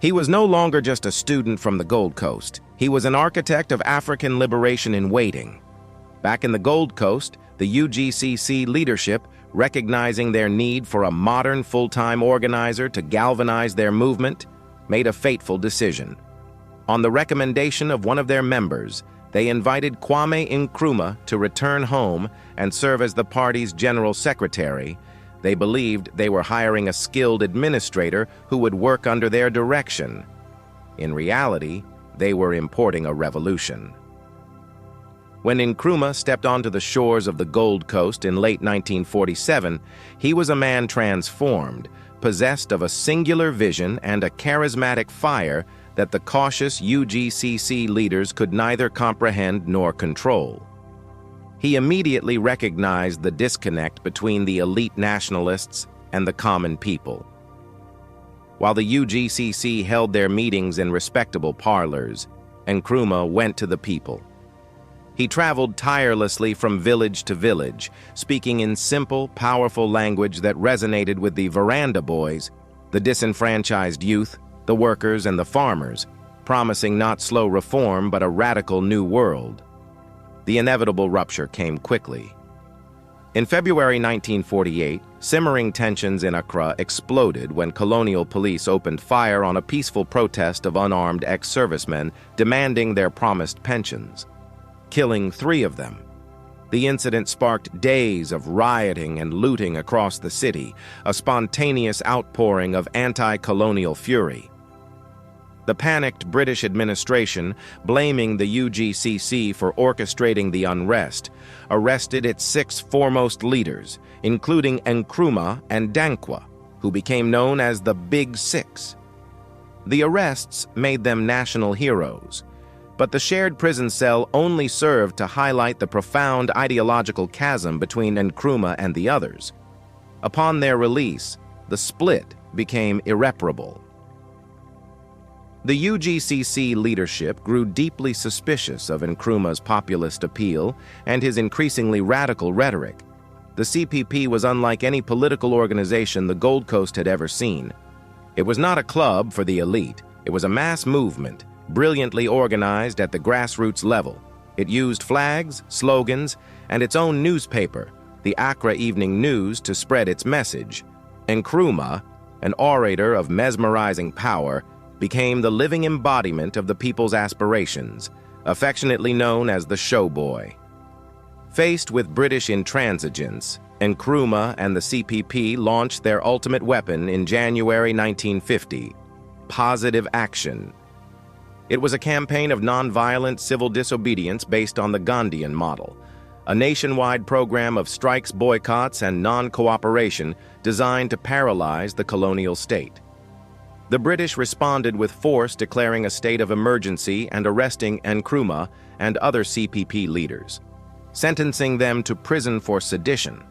He was no longer just a student from the Gold Coast. He was an architect of African liberation in waiting. Back in the Gold Coast, the UGCC leadership, recognizing their need for a modern full-time organizer to galvanize their movement, made a fateful decision. On the recommendation of one of their members, they invited Kwame Nkrumah to return home and serve as the party's general secretary. They believed they were hiring a skilled administrator who would work under their direction. In reality, they were importing a revolution. When Nkrumah stepped onto the shores of the Gold Coast in late 1947, he was a man transformed, possessed of a singular vision and a charismatic fire that the cautious UGCC leaders could neither comprehend nor control. He immediately recognized the disconnect between the elite nationalists and the common people. While the UGCC held their meetings in respectable parlors, Nkrumah went to the people. He traveled tirelessly from village to village, speaking in simple, powerful language that resonated with the veranda boys, the disenfranchised youth, the workers, and the farmers, promising not slow reform but a radical new world. The inevitable rupture came quickly. In February 1948, simmering tensions in Accra exploded when colonial police opened fire on a peaceful protest of unarmed ex-servicemen demanding their promised pensions, killing 3 of them. The incident sparked days of rioting and looting across the city, a spontaneous outpouring of anti-colonial fury. The panicked British administration, blaming the UGCC for orchestrating the unrest, arrested its 6 foremost leaders, including Nkrumah and Dankwa, who became known as the Big Six. The arrests made them national heroes, but the shared prison cell only served to highlight the profound ideological chasm between Nkrumah and the others. Upon their release, the split became irreparable. The UGCC leadership grew deeply suspicious of Nkrumah's populist appeal and his increasingly radical rhetoric. The CPP was unlike any political organization the Gold Coast had ever seen. It was not a club for the elite. It was a mass movement, brilliantly organized at the grassroots level. It used flags, slogans, and its own newspaper, the Accra Evening News, to spread its message. Nkrumah, an orator of mesmerizing power, became the living embodiment of the people's aspirations, affectionately known as the showboy. Faced with British intransigence, Nkrumah and the CPP launched their ultimate weapon in January 1950, positive action. It was a campaign of nonviolent civil disobedience based on the Gandhian model, a nationwide program of strikes, boycotts, and non-cooperation designed to paralyze the colonial state. The British responded with force, declaring a state of emergency and arresting Nkrumah and other CPP leaders, sentencing them to prison for sedition.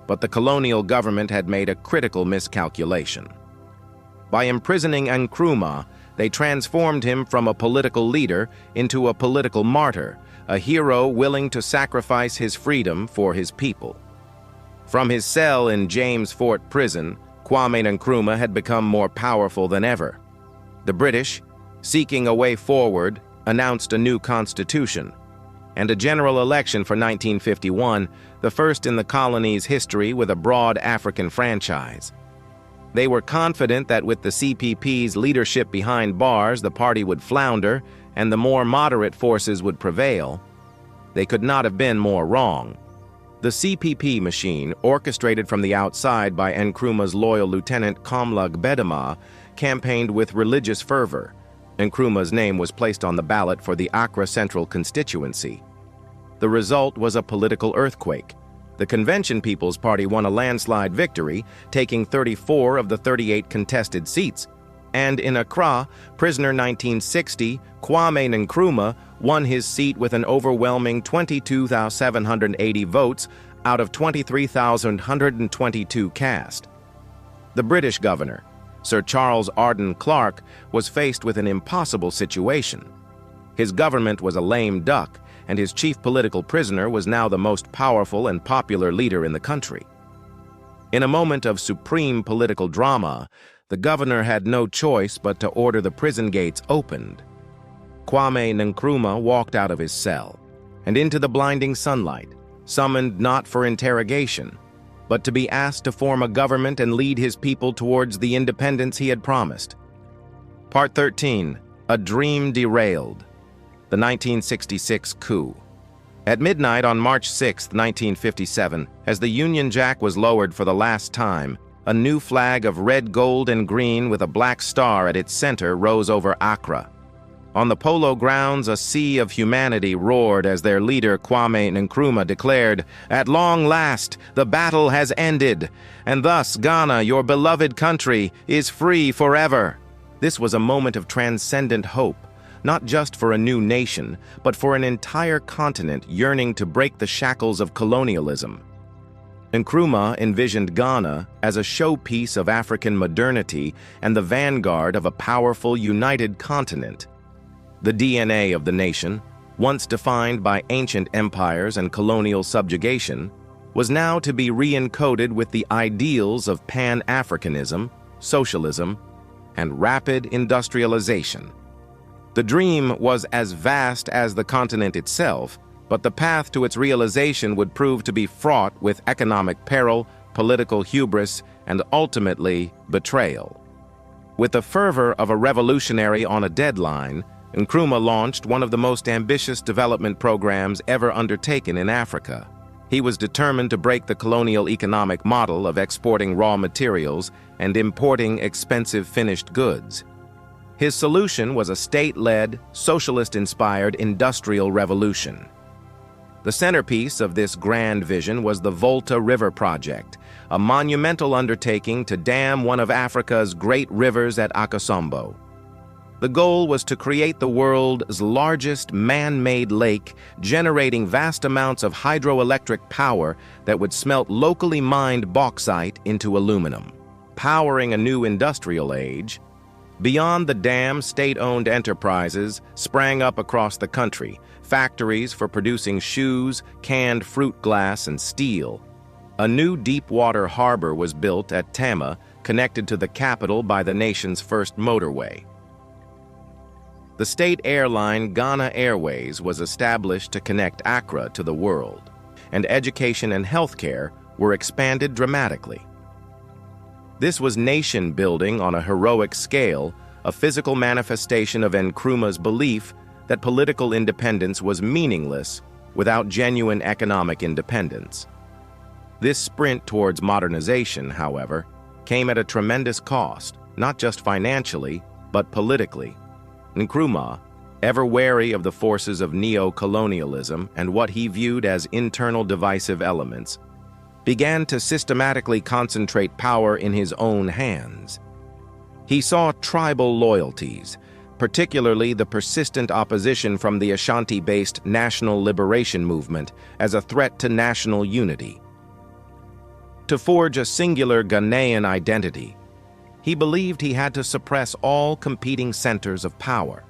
But the colonial government had made a critical miscalculation. By imprisoning Nkrumah, they transformed him from a political leader into a political martyr, a hero willing to sacrifice his freedom for his people. From his cell in James Fort Prison, Kwame Nkrumah had become more powerful than ever. The British, seeking a way forward, announced a new constitution, and a general election for 1951, the first in the colony's history with a broad African franchise. They were confident that with the CPP's leadership behind bars, the party would flounder and the more moderate forces would prevail. They could not have been more wrong. The CPP machine, orchestrated from the outside by Nkrumah's loyal lieutenant Kamlug Bedama, campaigned with religious fervor. Nkrumah's name was placed on the ballot for the Accra Central constituency. The result was a political earthquake. The Convention People's Party won a landslide victory, taking 34 of the 38 contested seats. And in Accra, prisoner 1960, Kwame Nkrumah won his seat with an overwhelming 22,780 votes out of 23,122 cast. The British governor, Sir Charles Arden Clarke, was faced with an impossible situation. His government was a lame duck, and his chief political prisoner was now the most powerful and popular leader in the country. In a moment of supreme political drama, the governor had no choice but to order the prison gates opened. Kwame Nkrumah walked out of his cell and into the blinding sunlight, summoned not for interrogation, but to be asked to form a government and lead his people towards the independence he had promised. Part 13. A Dream Derailed. The 1966 Coup. At midnight on March 6, 1957, as the Union Jack was lowered for the last time, a new flag of red, gold, and green with a black star at its center rose over Accra. On the polo grounds, a sea of humanity roared as their leader Kwame Nkrumah declared, "At long last, the battle has ended, and thus Ghana, your beloved country, is free forever." This was a moment of transcendent hope, not just for a new nation, but for an entire continent yearning to break the shackles of colonialism. Nkrumah envisioned Ghana as a showpiece of African modernity and the vanguard of a powerful, united continent. The DNA of the nation, once defined by ancient empires and colonial subjugation, was now to be re-encoded with the ideals of Pan-Africanism, socialism, and rapid industrialization. The dream was as vast as the continent itself, but the path to its realization would prove to be fraught with economic peril, political hubris, and ultimately betrayal. With the fervor of a revolutionary on a deadline, Nkrumah launched one of the most ambitious development programs ever undertaken in Africa. He was determined to break the colonial economic model of exporting raw materials and importing expensive finished goods. His solution was a state-led, socialist-inspired industrial revolution. The centerpiece of this grand vision was the Volta River Project, a monumental undertaking to dam one of Africa's great rivers at Akosombo. The goal was to create the world's largest man-made lake, generating vast amounts of hydroelectric power that would smelt locally mined bauxite into aluminum, powering a new industrial age. Beyond the dam, state-owned enterprises sprang up across the country, factories for producing shoes, canned fruit glass, and steel. A new deep-water harbor was built at Tama, connected to the capital by the nation's first motorway. The state airline Ghana Airways was established to connect Accra to the world, and education and healthcare were expanded dramatically. This was nation-building on a heroic scale, a physical manifestation of Nkrumah's belief that political independence was meaningless without genuine economic independence. This sprint towards modernization, however, came at a tremendous cost, not just financially, but politically. Nkrumah, ever wary of the forces of neo-colonialism and what he viewed as internal divisive elements, began to systematically concentrate power in his own hands. He saw tribal loyalties, particularly the persistent opposition from the Ashanti-based National Liberation Movement, as a threat to national unity. To forge a singular Ghanaian identity, he believed he had to suppress all competing centers of power.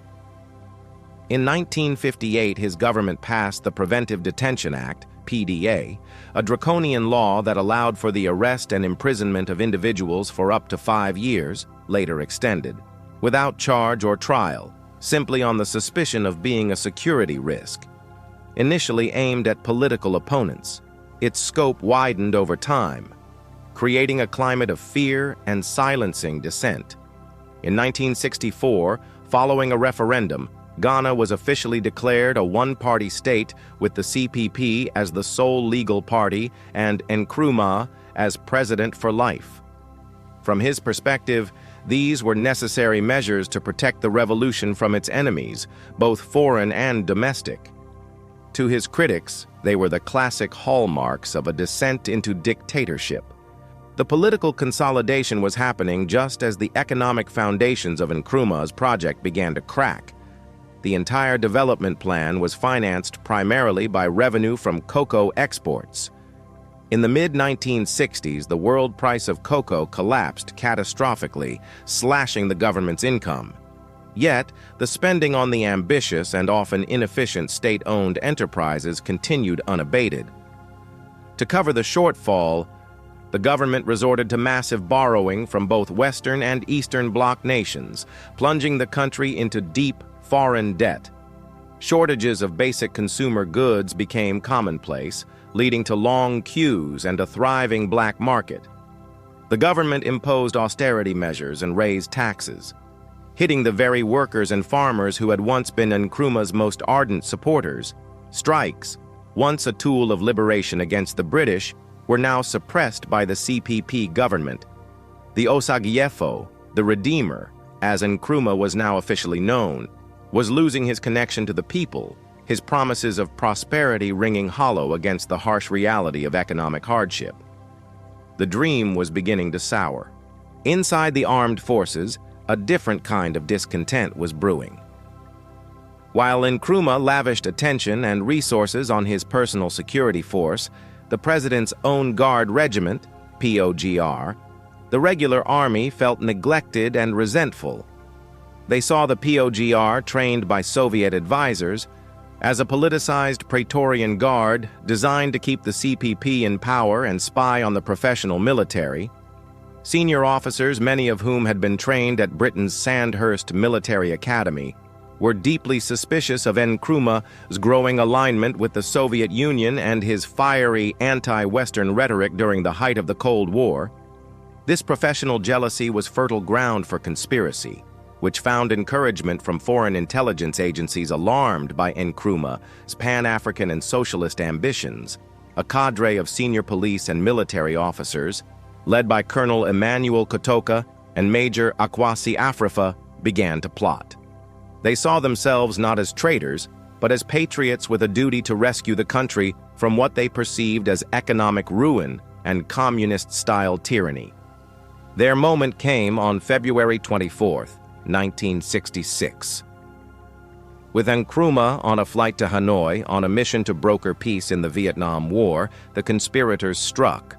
In 1958, his government passed the Preventive Detention Act, PDA, a draconian law that allowed for the arrest and imprisonment of individuals for up to 5 years, later extended, without charge or trial, simply on the suspicion of being a security risk. Initially aimed at political opponents, its scope widened over time, creating a climate of fear and silencing dissent. In 1964, following a referendum, Ghana was officially declared a one-party state with the CPP as the sole legal party and Nkrumah as president for life. From his perspective, these were necessary measures to protect the revolution from its enemies, both foreign and domestic. To his critics, they were the classic hallmarks of a descent into dictatorship. The political consolidation was happening just as the economic foundations of Nkrumah's project began to crack. The entire development plan was financed primarily by revenue from cocoa exports. In the mid-1960s, the world price of cocoa collapsed catastrophically, slashing the government's income. Yet, the spending on the ambitious and often inefficient state-owned enterprises continued unabated. To cover the shortfall, the government resorted to massive borrowing from both Western and Eastern Bloc nations, plunging the country into deep foreign debt. Shortages of basic consumer goods became commonplace, leading to long queues and a thriving black market. The government imposed austerity measures and raised taxes, hitting the very workers and farmers who had once been Nkrumah's most ardent supporters. Strikes, once a tool of liberation against the British, were now suppressed by the CPP government. The Osagyefo, the Redeemer, as Nkrumah was now officially known, was losing his connection to the people, his promises of prosperity ringing hollow against the harsh reality of economic hardship. The dream was beginning to sour. Inside the armed forces, a different kind of discontent was brewing. While Nkrumah lavished attention and resources on his personal security force, the president's own guard regiment, POGR, the regular army felt neglected and resentful. They saw the POGR, trained by Soviet advisors, as a politicized Praetorian Guard designed to keep the CPP in power and spy on the professional military. Senior officers, many of whom had been trained at Britain's Sandhurst Military Academy, were deeply suspicious of Nkrumah's growing alignment with the Soviet Union and his fiery anti-Western rhetoric during the height of the Cold War. This professional jealousy was fertile ground for conspiracy, which found encouragement from foreign intelligence agencies alarmed by Nkrumah's Pan-African and socialist ambitions. A cadre of senior police and military officers, led by Colonel Emmanuel Kotoka and Major Akwasi Afrifa, began to plot. They saw themselves not as traitors, but as patriots with a duty to rescue the country from what they perceived as economic ruin and communist-style tyranny. Their moment came on February 24th, 1966. With Nkrumah on a flight to Hanoi on a mission to broker peace in the Vietnam War, the conspirators struck.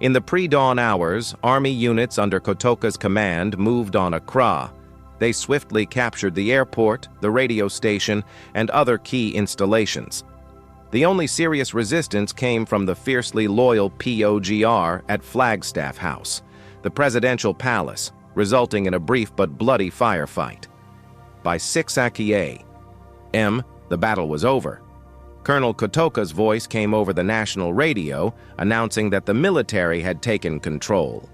In the pre-dawn hours, army units under Kotoka's command moved on Accra. They swiftly captured the airport, the radio station, and other key installations. The only serious resistance came from the fiercely loyal POGR at Flagstaff House, the presidential palace, resulting in a brief but bloody firefight. By 6 a.m., the battle was over. Colonel Kotoka's voice came over the national radio, announcing that the military had taken control.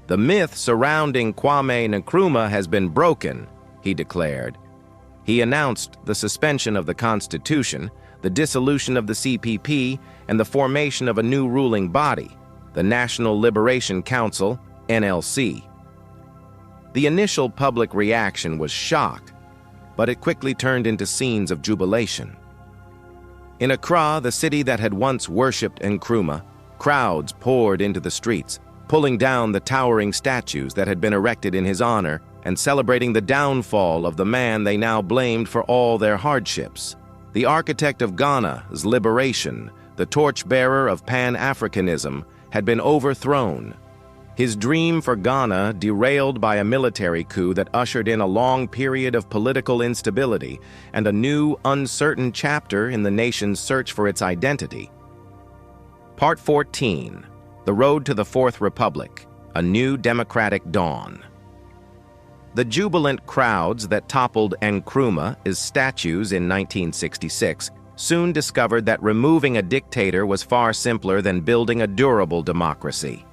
"The myth surrounding Kwame Nkrumah has been broken," he declared. He announced the suspension of the Constitution, the dissolution of the CPP, and the formation of a new ruling body, the National Liberation Council, NLC. The initial public reaction was shock. but it quickly turned into scenes of jubilation. In Accra, the city that had once worshipped Nkrumah, crowds poured into the streets, pulling down the towering statues that had been erected in his honor and celebrating the downfall of the man they now blamed for all their hardships. The architect of Ghana's liberation, the torchbearer of Pan-Africanism, had been overthrown. His dream for Ghana derailed by a military coup that ushered in a long period of political instability and a new, uncertain chapter in the nation's search for its identity. Part 14. The Road to the Fourth Republic, A New Democratic Dawn. The jubilant crowds that toppled Nkrumah's statues in 1966 soon discovered that removing a dictator was far simpler than building a durable democracy.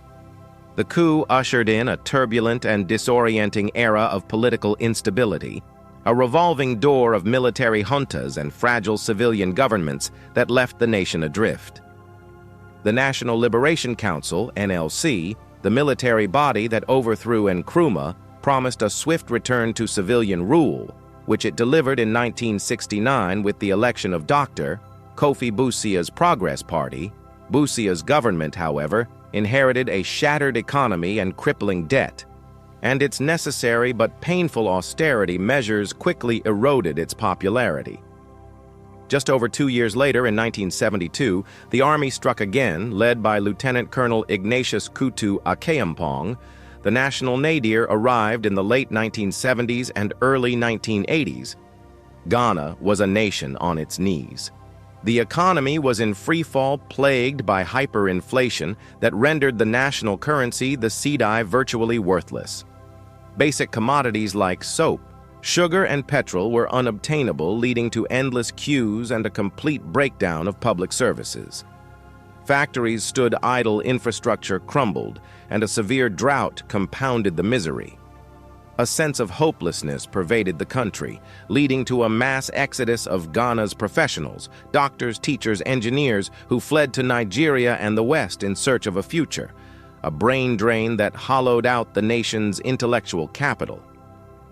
The coup ushered in a turbulent and disorienting era of political instability, a revolving door of military juntas and fragile civilian governments that left the nation adrift. The National Liberation Council, NLC, the military body that overthrew Nkrumah, promised a swift return to civilian rule, which it delivered in 1969 with the election of Dr. Kofi Busia's Progress Party. Busia's government, however, inherited a shattered economy and crippling debt, and its necessary but painful austerity measures quickly eroded its popularity. Just over 2 years later, in 1972, the army struck again, led by Lieutenant Colonel Ignatius Kutu Akheampong. The national nadir arrived in the late 1970s and early 1980s. Ghana was a nation on its knees. The economy was in freefall, plagued by hyperinflation that rendered the national currency, the cedi, virtually worthless. Basic commodities like soap, sugar, and petrol were unobtainable, leading to endless queues and a complete breakdown of public services. Factories stood idle, infrastructure crumbled, and a severe drought compounded the misery. A sense of hopelessness pervaded the country, leading to a mass exodus of Ghana's professionals, doctors, teachers, engineers, who fled to Nigeria and the West in search of a future, a brain drain that hollowed out the nation's intellectual capital.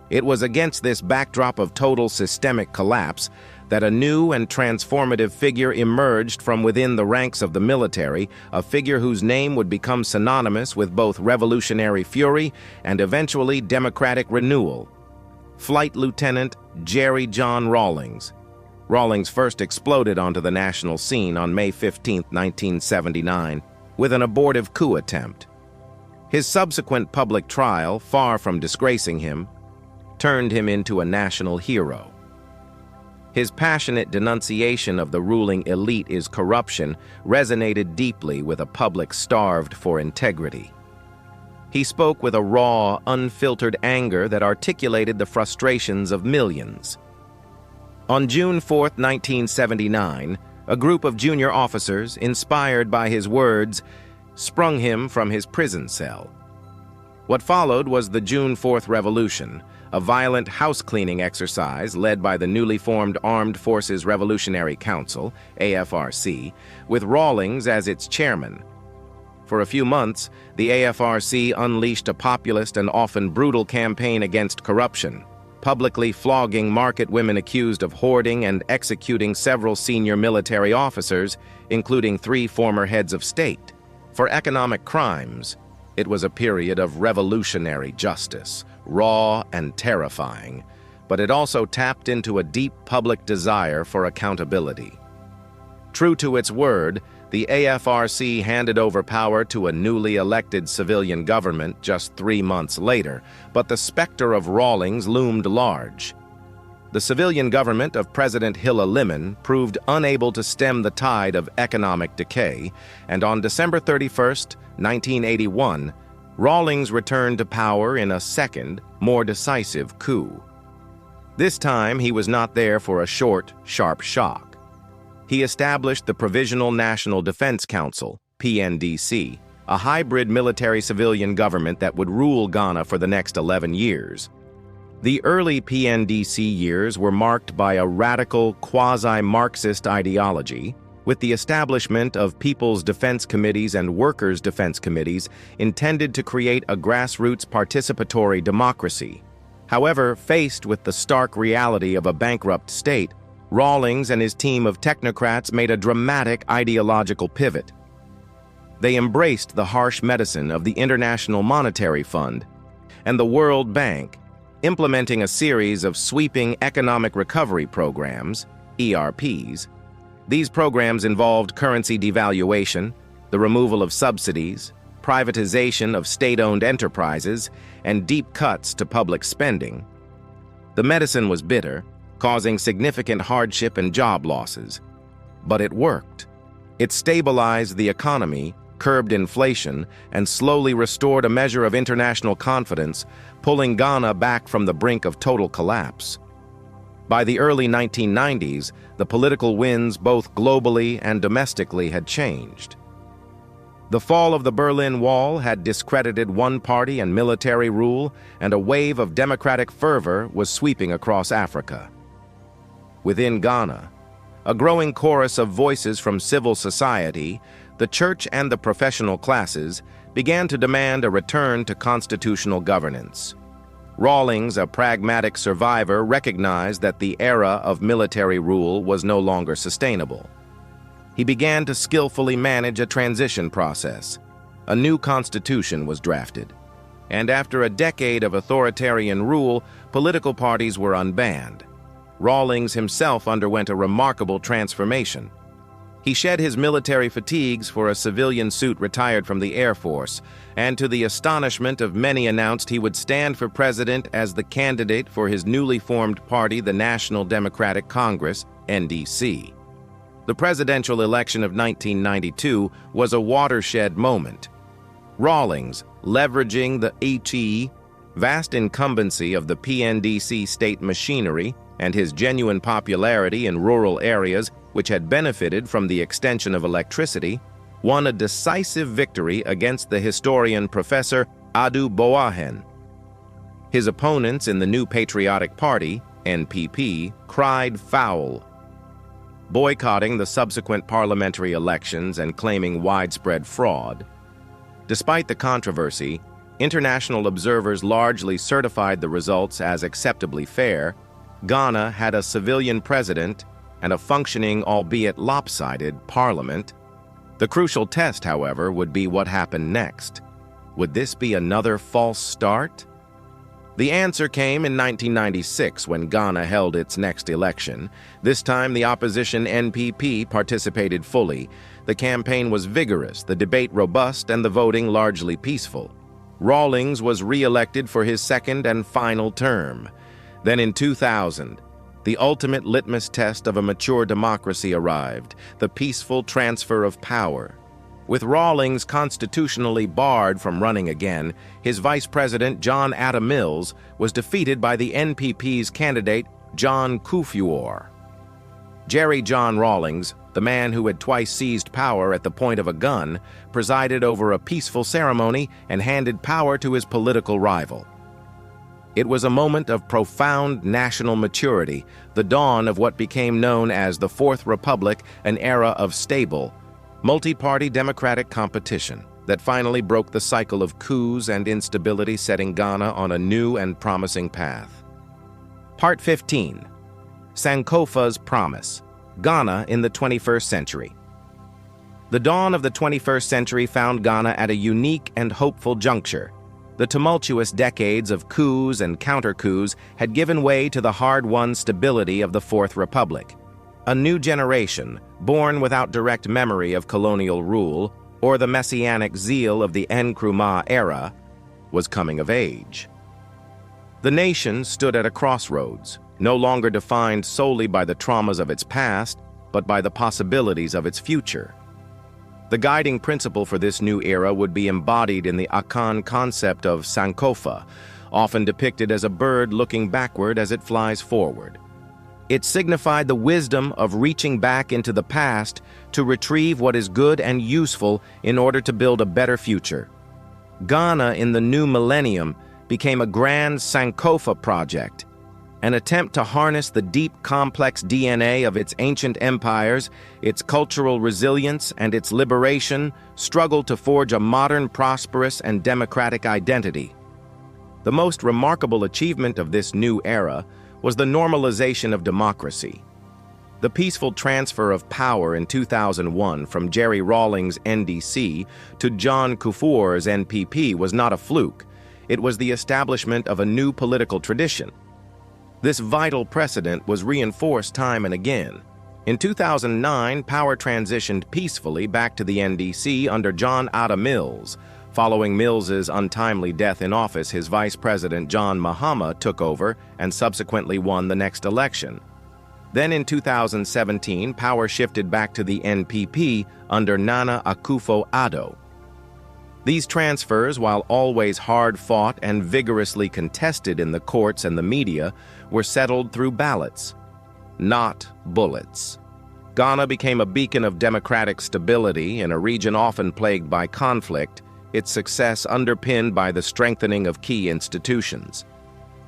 It was against this backdrop of total systemic collapse that a new and transformative figure emerged from within the ranks of the military, a figure whose name would become synonymous with both revolutionary fury and eventually democratic renewal: Flight Lieutenant Jerry John Rawlings. Rawlings first exploded onto the national scene on May 15, 1979, with an abortive coup attempt. His subsequent public trial, far from disgracing him, turned him into a national hero. His passionate denunciation of the ruling elite's corruption resonated deeply with a public starved for integrity. He spoke with a raw, unfiltered anger that articulated the frustrations of millions. On June 4, 1979, a group of junior officers, inspired by his words, sprung him from his prison cell. What followed was the June 4th Revolution, a violent house-cleaning exercise led by the newly formed Armed Forces Revolutionary Council, AFRC, with Rawlings as its chairman. For a few months, the AFRC unleashed a populist and often brutal campaign against corruption, publicly flogging market women accused of hoarding and executing several senior military officers, including 3 former heads of state. For economic crimes, it was a period of revolutionary justice, raw and terrifying, but it also tapped into a deep public desire for accountability. True to its word, the AFRC handed over power to a newly elected civilian government just 3 months later, but the specter of Rawlings loomed large. The civilian government of President Hilla Limon proved unable to stem the tide of economic decay, and on December 31, 1981, Rawlings returned to power in a second, more decisive coup. This time, he was not there for a short, sharp shock. He established the Provisional National Defense Council, PNDC, a hybrid military-civilian government that would rule Ghana for the next 11 years. The early PNDC years were marked by a radical, quasi-Marxist ideology, with the establishment of People's Defense Committees and Workers' Defense Committees intended to create a grassroots participatory democracy. However, faced with the stark reality of a bankrupt state, Rawlings and his team of technocrats made a dramatic ideological pivot. They embraced the harsh medicine of the International Monetary Fund and the World Bank, implementing a series of sweeping economic recovery programs, ERPs. These programs involved currency devaluation, the removal of subsidies, privatization of state-owned enterprises, and deep cuts to public spending. The medicine was bitter, causing significant hardship and job losses. But it worked. It stabilized the economy, curbed inflation, and slowly restored a measure of international confidence, pulling Ghana back from the brink of total collapse. By the early 1990s, the political winds both globally and domestically had changed. The fall of the Berlin Wall had discredited one-party and military rule, and a wave of democratic fervor was sweeping across Africa. Within Ghana, a growing chorus of voices from civil society, the church and the professional classes began to demand a return to constitutional governance. Rawlings, a pragmatic survivor, recognized that the era of military rule was no longer sustainable. He began to skillfully manage a transition process. A new constitution was drafted, and after a decade of authoritarian rule, political parties were unbanned. Rawlings himself underwent a remarkable transformation. He shed his military fatigues for a civilian suit, retired from the Air Force, and to the astonishment of many announced he would stand for president as the candidate for his newly formed party, the National Democratic Congress, NDC. The presidential election of 1992 was a watershed moment. Rawlings, leveraging the vast incumbency of the PNDC state machinery and his genuine popularity in rural areas which had benefited from the extension of electricity, won a decisive victory against the historian Professor Adu Boahen. His opponents in the New Patriotic Party, NPP, cried foul, boycotting the subsequent parliamentary elections and claiming widespread fraud. Despite the controversy, international observers largely certified the results as acceptably fair. Ghana had a civilian president and a functioning, albeit lopsided, parliament. The crucial test, however, would be what happened next. Would this be another false start? The answer came in 1996 when Ghana held its next election. This time, the opposition NPP participated fully. The campaign was vigorous, the debate robust, and the voting largely peaceful. Rawlings was re-elected for his second and final term. Then in 2000, the ultimate litmus test of a mature democracy arrived, the peaceful transfer of power. With Rawlings constitutionally barred from running again, his vice president, John Atta Mills, was defeated by the NPP's candidate, John Kufuor. Jerry John Rawlings, the man who had twice seized power at the point of a gun, presided over a peaceful ceremony and handed power to his political rival. It was a moment of profound national maturity, the dawn of what became known as the Fourth Republic, an era of stable, multi-party democratic competition that finally broke the cycle of coups and instability, setting Ghana on a new and promising path. Part 15. Sankofa's Promise. Ghana in the 21st Century. The dawn of the 21st century found Ghana at a unique and hopeful juncture. The tumultuous decades of coups and counter-coups had given way to the hard-won stability of the Fourth Republic. A new generation, born without direct memory of colonial rule or the messianic zeal of the Nkrumah era, was coming of age. The nation stood at a crossroads, no longer defined solely by the traumas of its past, but by the possibilities of its future. The guiding principle for this new era would be embodied in the Akan concept of Sankofa, often depicted as a bird looking backward as it flies forward. It signified the wisdom of reaching back into the past to retrieve what is good and useful in order to build a better future. Ghana in the new millennium became a grand Sankofa project, an attempt to harness the deep, complex DNA of its ancient empires, its cultural resilience, and its liberation, struggled to forge a modern, prosperous, and democratic identity. The most remarkable achievement of this new era was the normalization of democracy. The peaceful transfer of power in 2001 from Jerry Rawlings' NDC to John Kufuor's NPP was not a fluke. It was the establishment of a new political tradition. This vital precedent was reinforced time and again. In 2009, power transitioned peacefully back to the NDC under John Atta Mills. Following Mills's untimely death in office, his vice president John Mahama took over and subsequently won the next election. Then in 2017, power shifted back to the NPP under Nana Akufo-Addo. These transfers, while always hard-fought and vigorously contested in the courts and the media, were settled through ballots, not bullets. Ghana became a beacon of democratic stability in a region often plagued by conflict, its success underpinned by the strengthening of key institutions.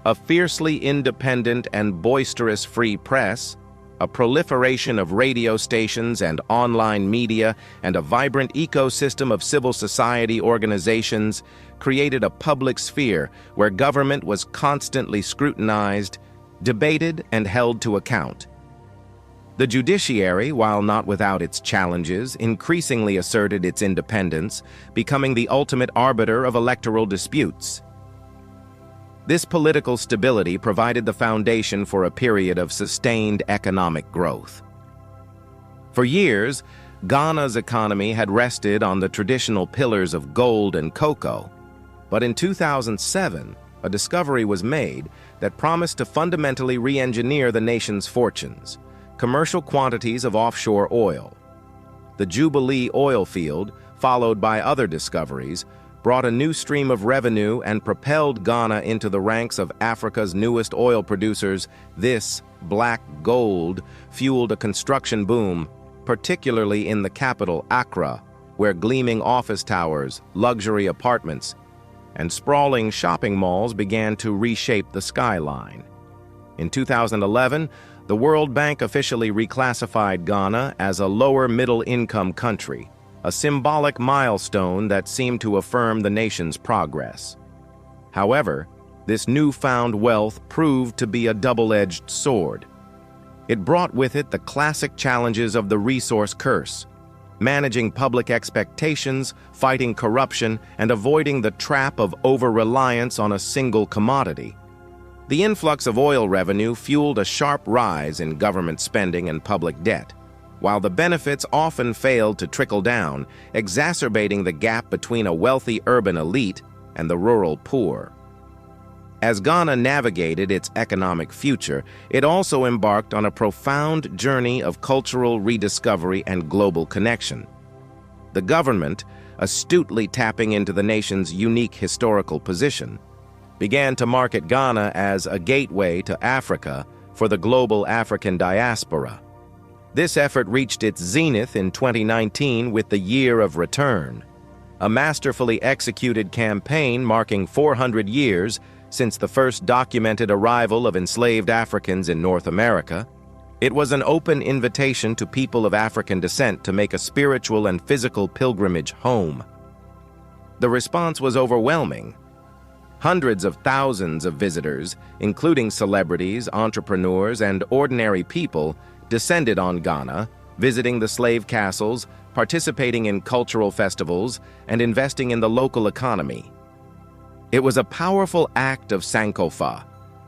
A fiercely independent and boisterous free press, a proliferation of radio stations and online media, and a vibrant ecosystem of civil society organizations created a public sphere where government was constantly scrutinized, debated, and held to account. The judiciary, while not without its challenges, increasingly asserted its independence, becoming the ultimate arbiter of electoral disputes. This political stability provided the foundation for a period of sustained economic growth. For years, Ghana's economy had rested on the traditional pillars of gold and cocoa, but in 2007, a discovery was made that promised to fundamentally re-engineer the nation's fortunes: commercial quantities of offshore oil. The Jubilee oil field, followed by other discoveries, brought a new stream of revenue and propelled Ghana into the ranks of Africa's newest oil producers. This black gold fueled a construction boom, particularly in the capital, Accra, where gleaming office towers, luxury apartments, and sprawling shopping malls began to reshape the skyline. In 2011, the World Bank officially reclassified Ghana as a lower middle-income country, a symbolic milestone that seemed to affirm the nation's progress. However, this newfound wealth proved to be a double-edged sword. It brought with it the classic challenges of the resource curse: managing public expectations, fighting corruption, and avoiding the trap of over-reliance on a single commodity. The influx of oil revenue fueled a sharp rise in government spending and public debt, while the benefits often failed to trickle down, exacerbating the gap between a wealthy urban elite and the rural poor. As Ghana navigated its economic future, it also embarked on a profound journey of cultural rediscovery and global connection. The government, astutely tapping into the nation's unique historical position, began to market Ghana as a gateway to Africa for the global African diaspora. This effort reached its zenith in 2019 with the Year of Return, a masterfully executed campaign marking 400 years since the first documented arrival of enslaved Africans in North America. It was an open invitation to people of African descent to make a spiritual and physical pilgrimage home. The response was overwhelming. Hundreds of thousands of visitors, including celebrities, entrepreneurs, and ordinary people, descended on Ghana, visiting the slave castles, participating in cultural festivals, and investing in the local economy. It was a powerful act of Sankofa,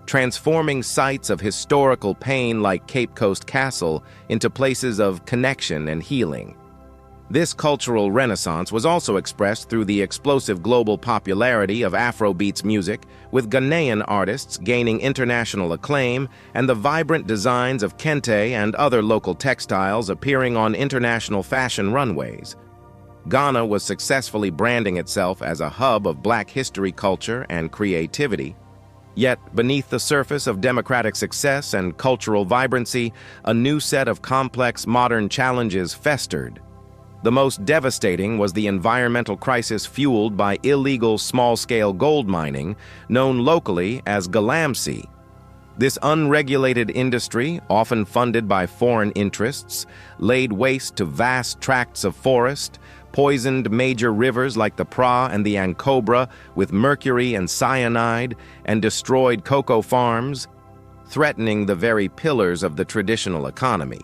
transforming sites of historical pain like Cape Coast Castle into places of connection and healing. This cultural renaissance was also expressed through the explosive global popularity of Afrobeats music, with Ghanaian artists gaining international acclaim and the vibrant designs of kente and other local textiles appearing on international fashion runways. Ghana was successfully branding itself as a hub of Black history culture and creativity. Yet, beneath the surface of democratic success and cultural vibrancy, a new set of complex modern challenges festered. The most devastating was the environmental crisis fueled by illegal small-scale gold mining, known locally as Galamsey. This unregulated industry, often funded by foreign interests, laid waste to vast tracts of forest, poisoned major rivers like the Pra and the Ankobra with mercury and cyanide, and destroyed cocoa farms, threatening the very pillars of the traditional economy.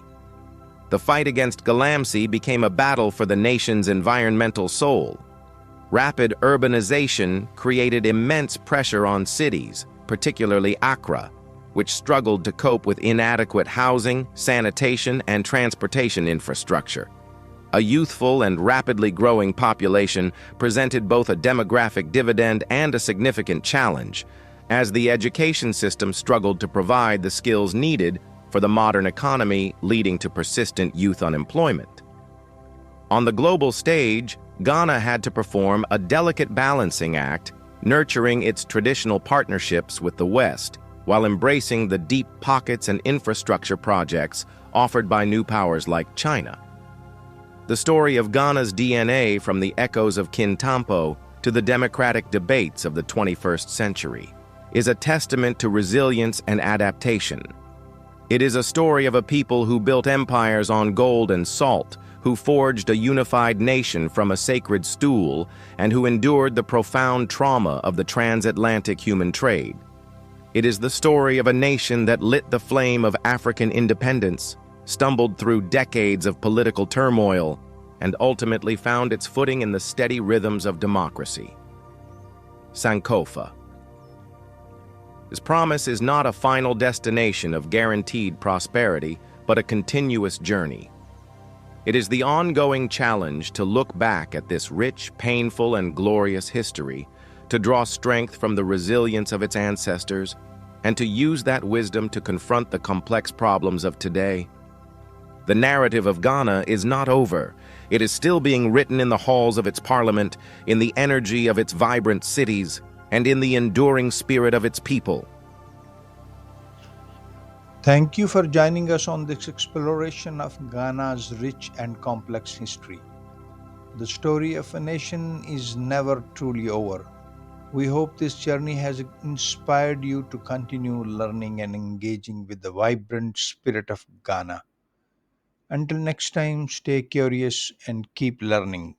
The fight against Galamsey became a battle for the nation's environmental soul. Rapid urbanization created immense pressure on cities, particularly Accra, which struggled to cope with inadequate housing, sanitation, and transportation infrastructure. A youthful and rapidly growing population presented both a demographic dividend and a significant challenge, as the education system struggled to provide the skills needed for the modern economy, leading to persistent youth unemployment. On the global stage, Ghana had to perform a delicate balancing act, nurturing its traditional partnerships with the West, while embracing the deep pockets and infrastructure projects offered by new powers like China. The story of Ghana's DNA, from the echoes of Kintampo to the democratic debates of the 21st century, is a testament to resilience and adaptation. It is a story of a people who built empires on gold and salt, who forged a unified nation from a sacred stool, and who endured the profound trauma of the transatlantic human trade. It is the story of a nation that lit the flame of African independence, stumbled through decades of political turmoil, and ultimately found its footing in the steady rhythms of democracy. Sankofa. This promise is not a final destination of guaranteed prosperity, but a continuous journey. It is the ongoing challenge to look back at this rich, painful, and glorious history, to draw strength from the resilience of its ancestors, and to use that wisdom to confront the complex problems of today. The narrative of Ghana is not over. It is still being written in the halls of its parliament, in the energy of its vibrant cities, and in the enduring spirit of its people. Thank you for joining us on this exploration of Ghana's rich and complex history. The story of a nation is never truly over. We hope this journey has inspired you to continue learning and engaging with the vibrant spirit of Ghana. Until next time, stay curious and keep learning.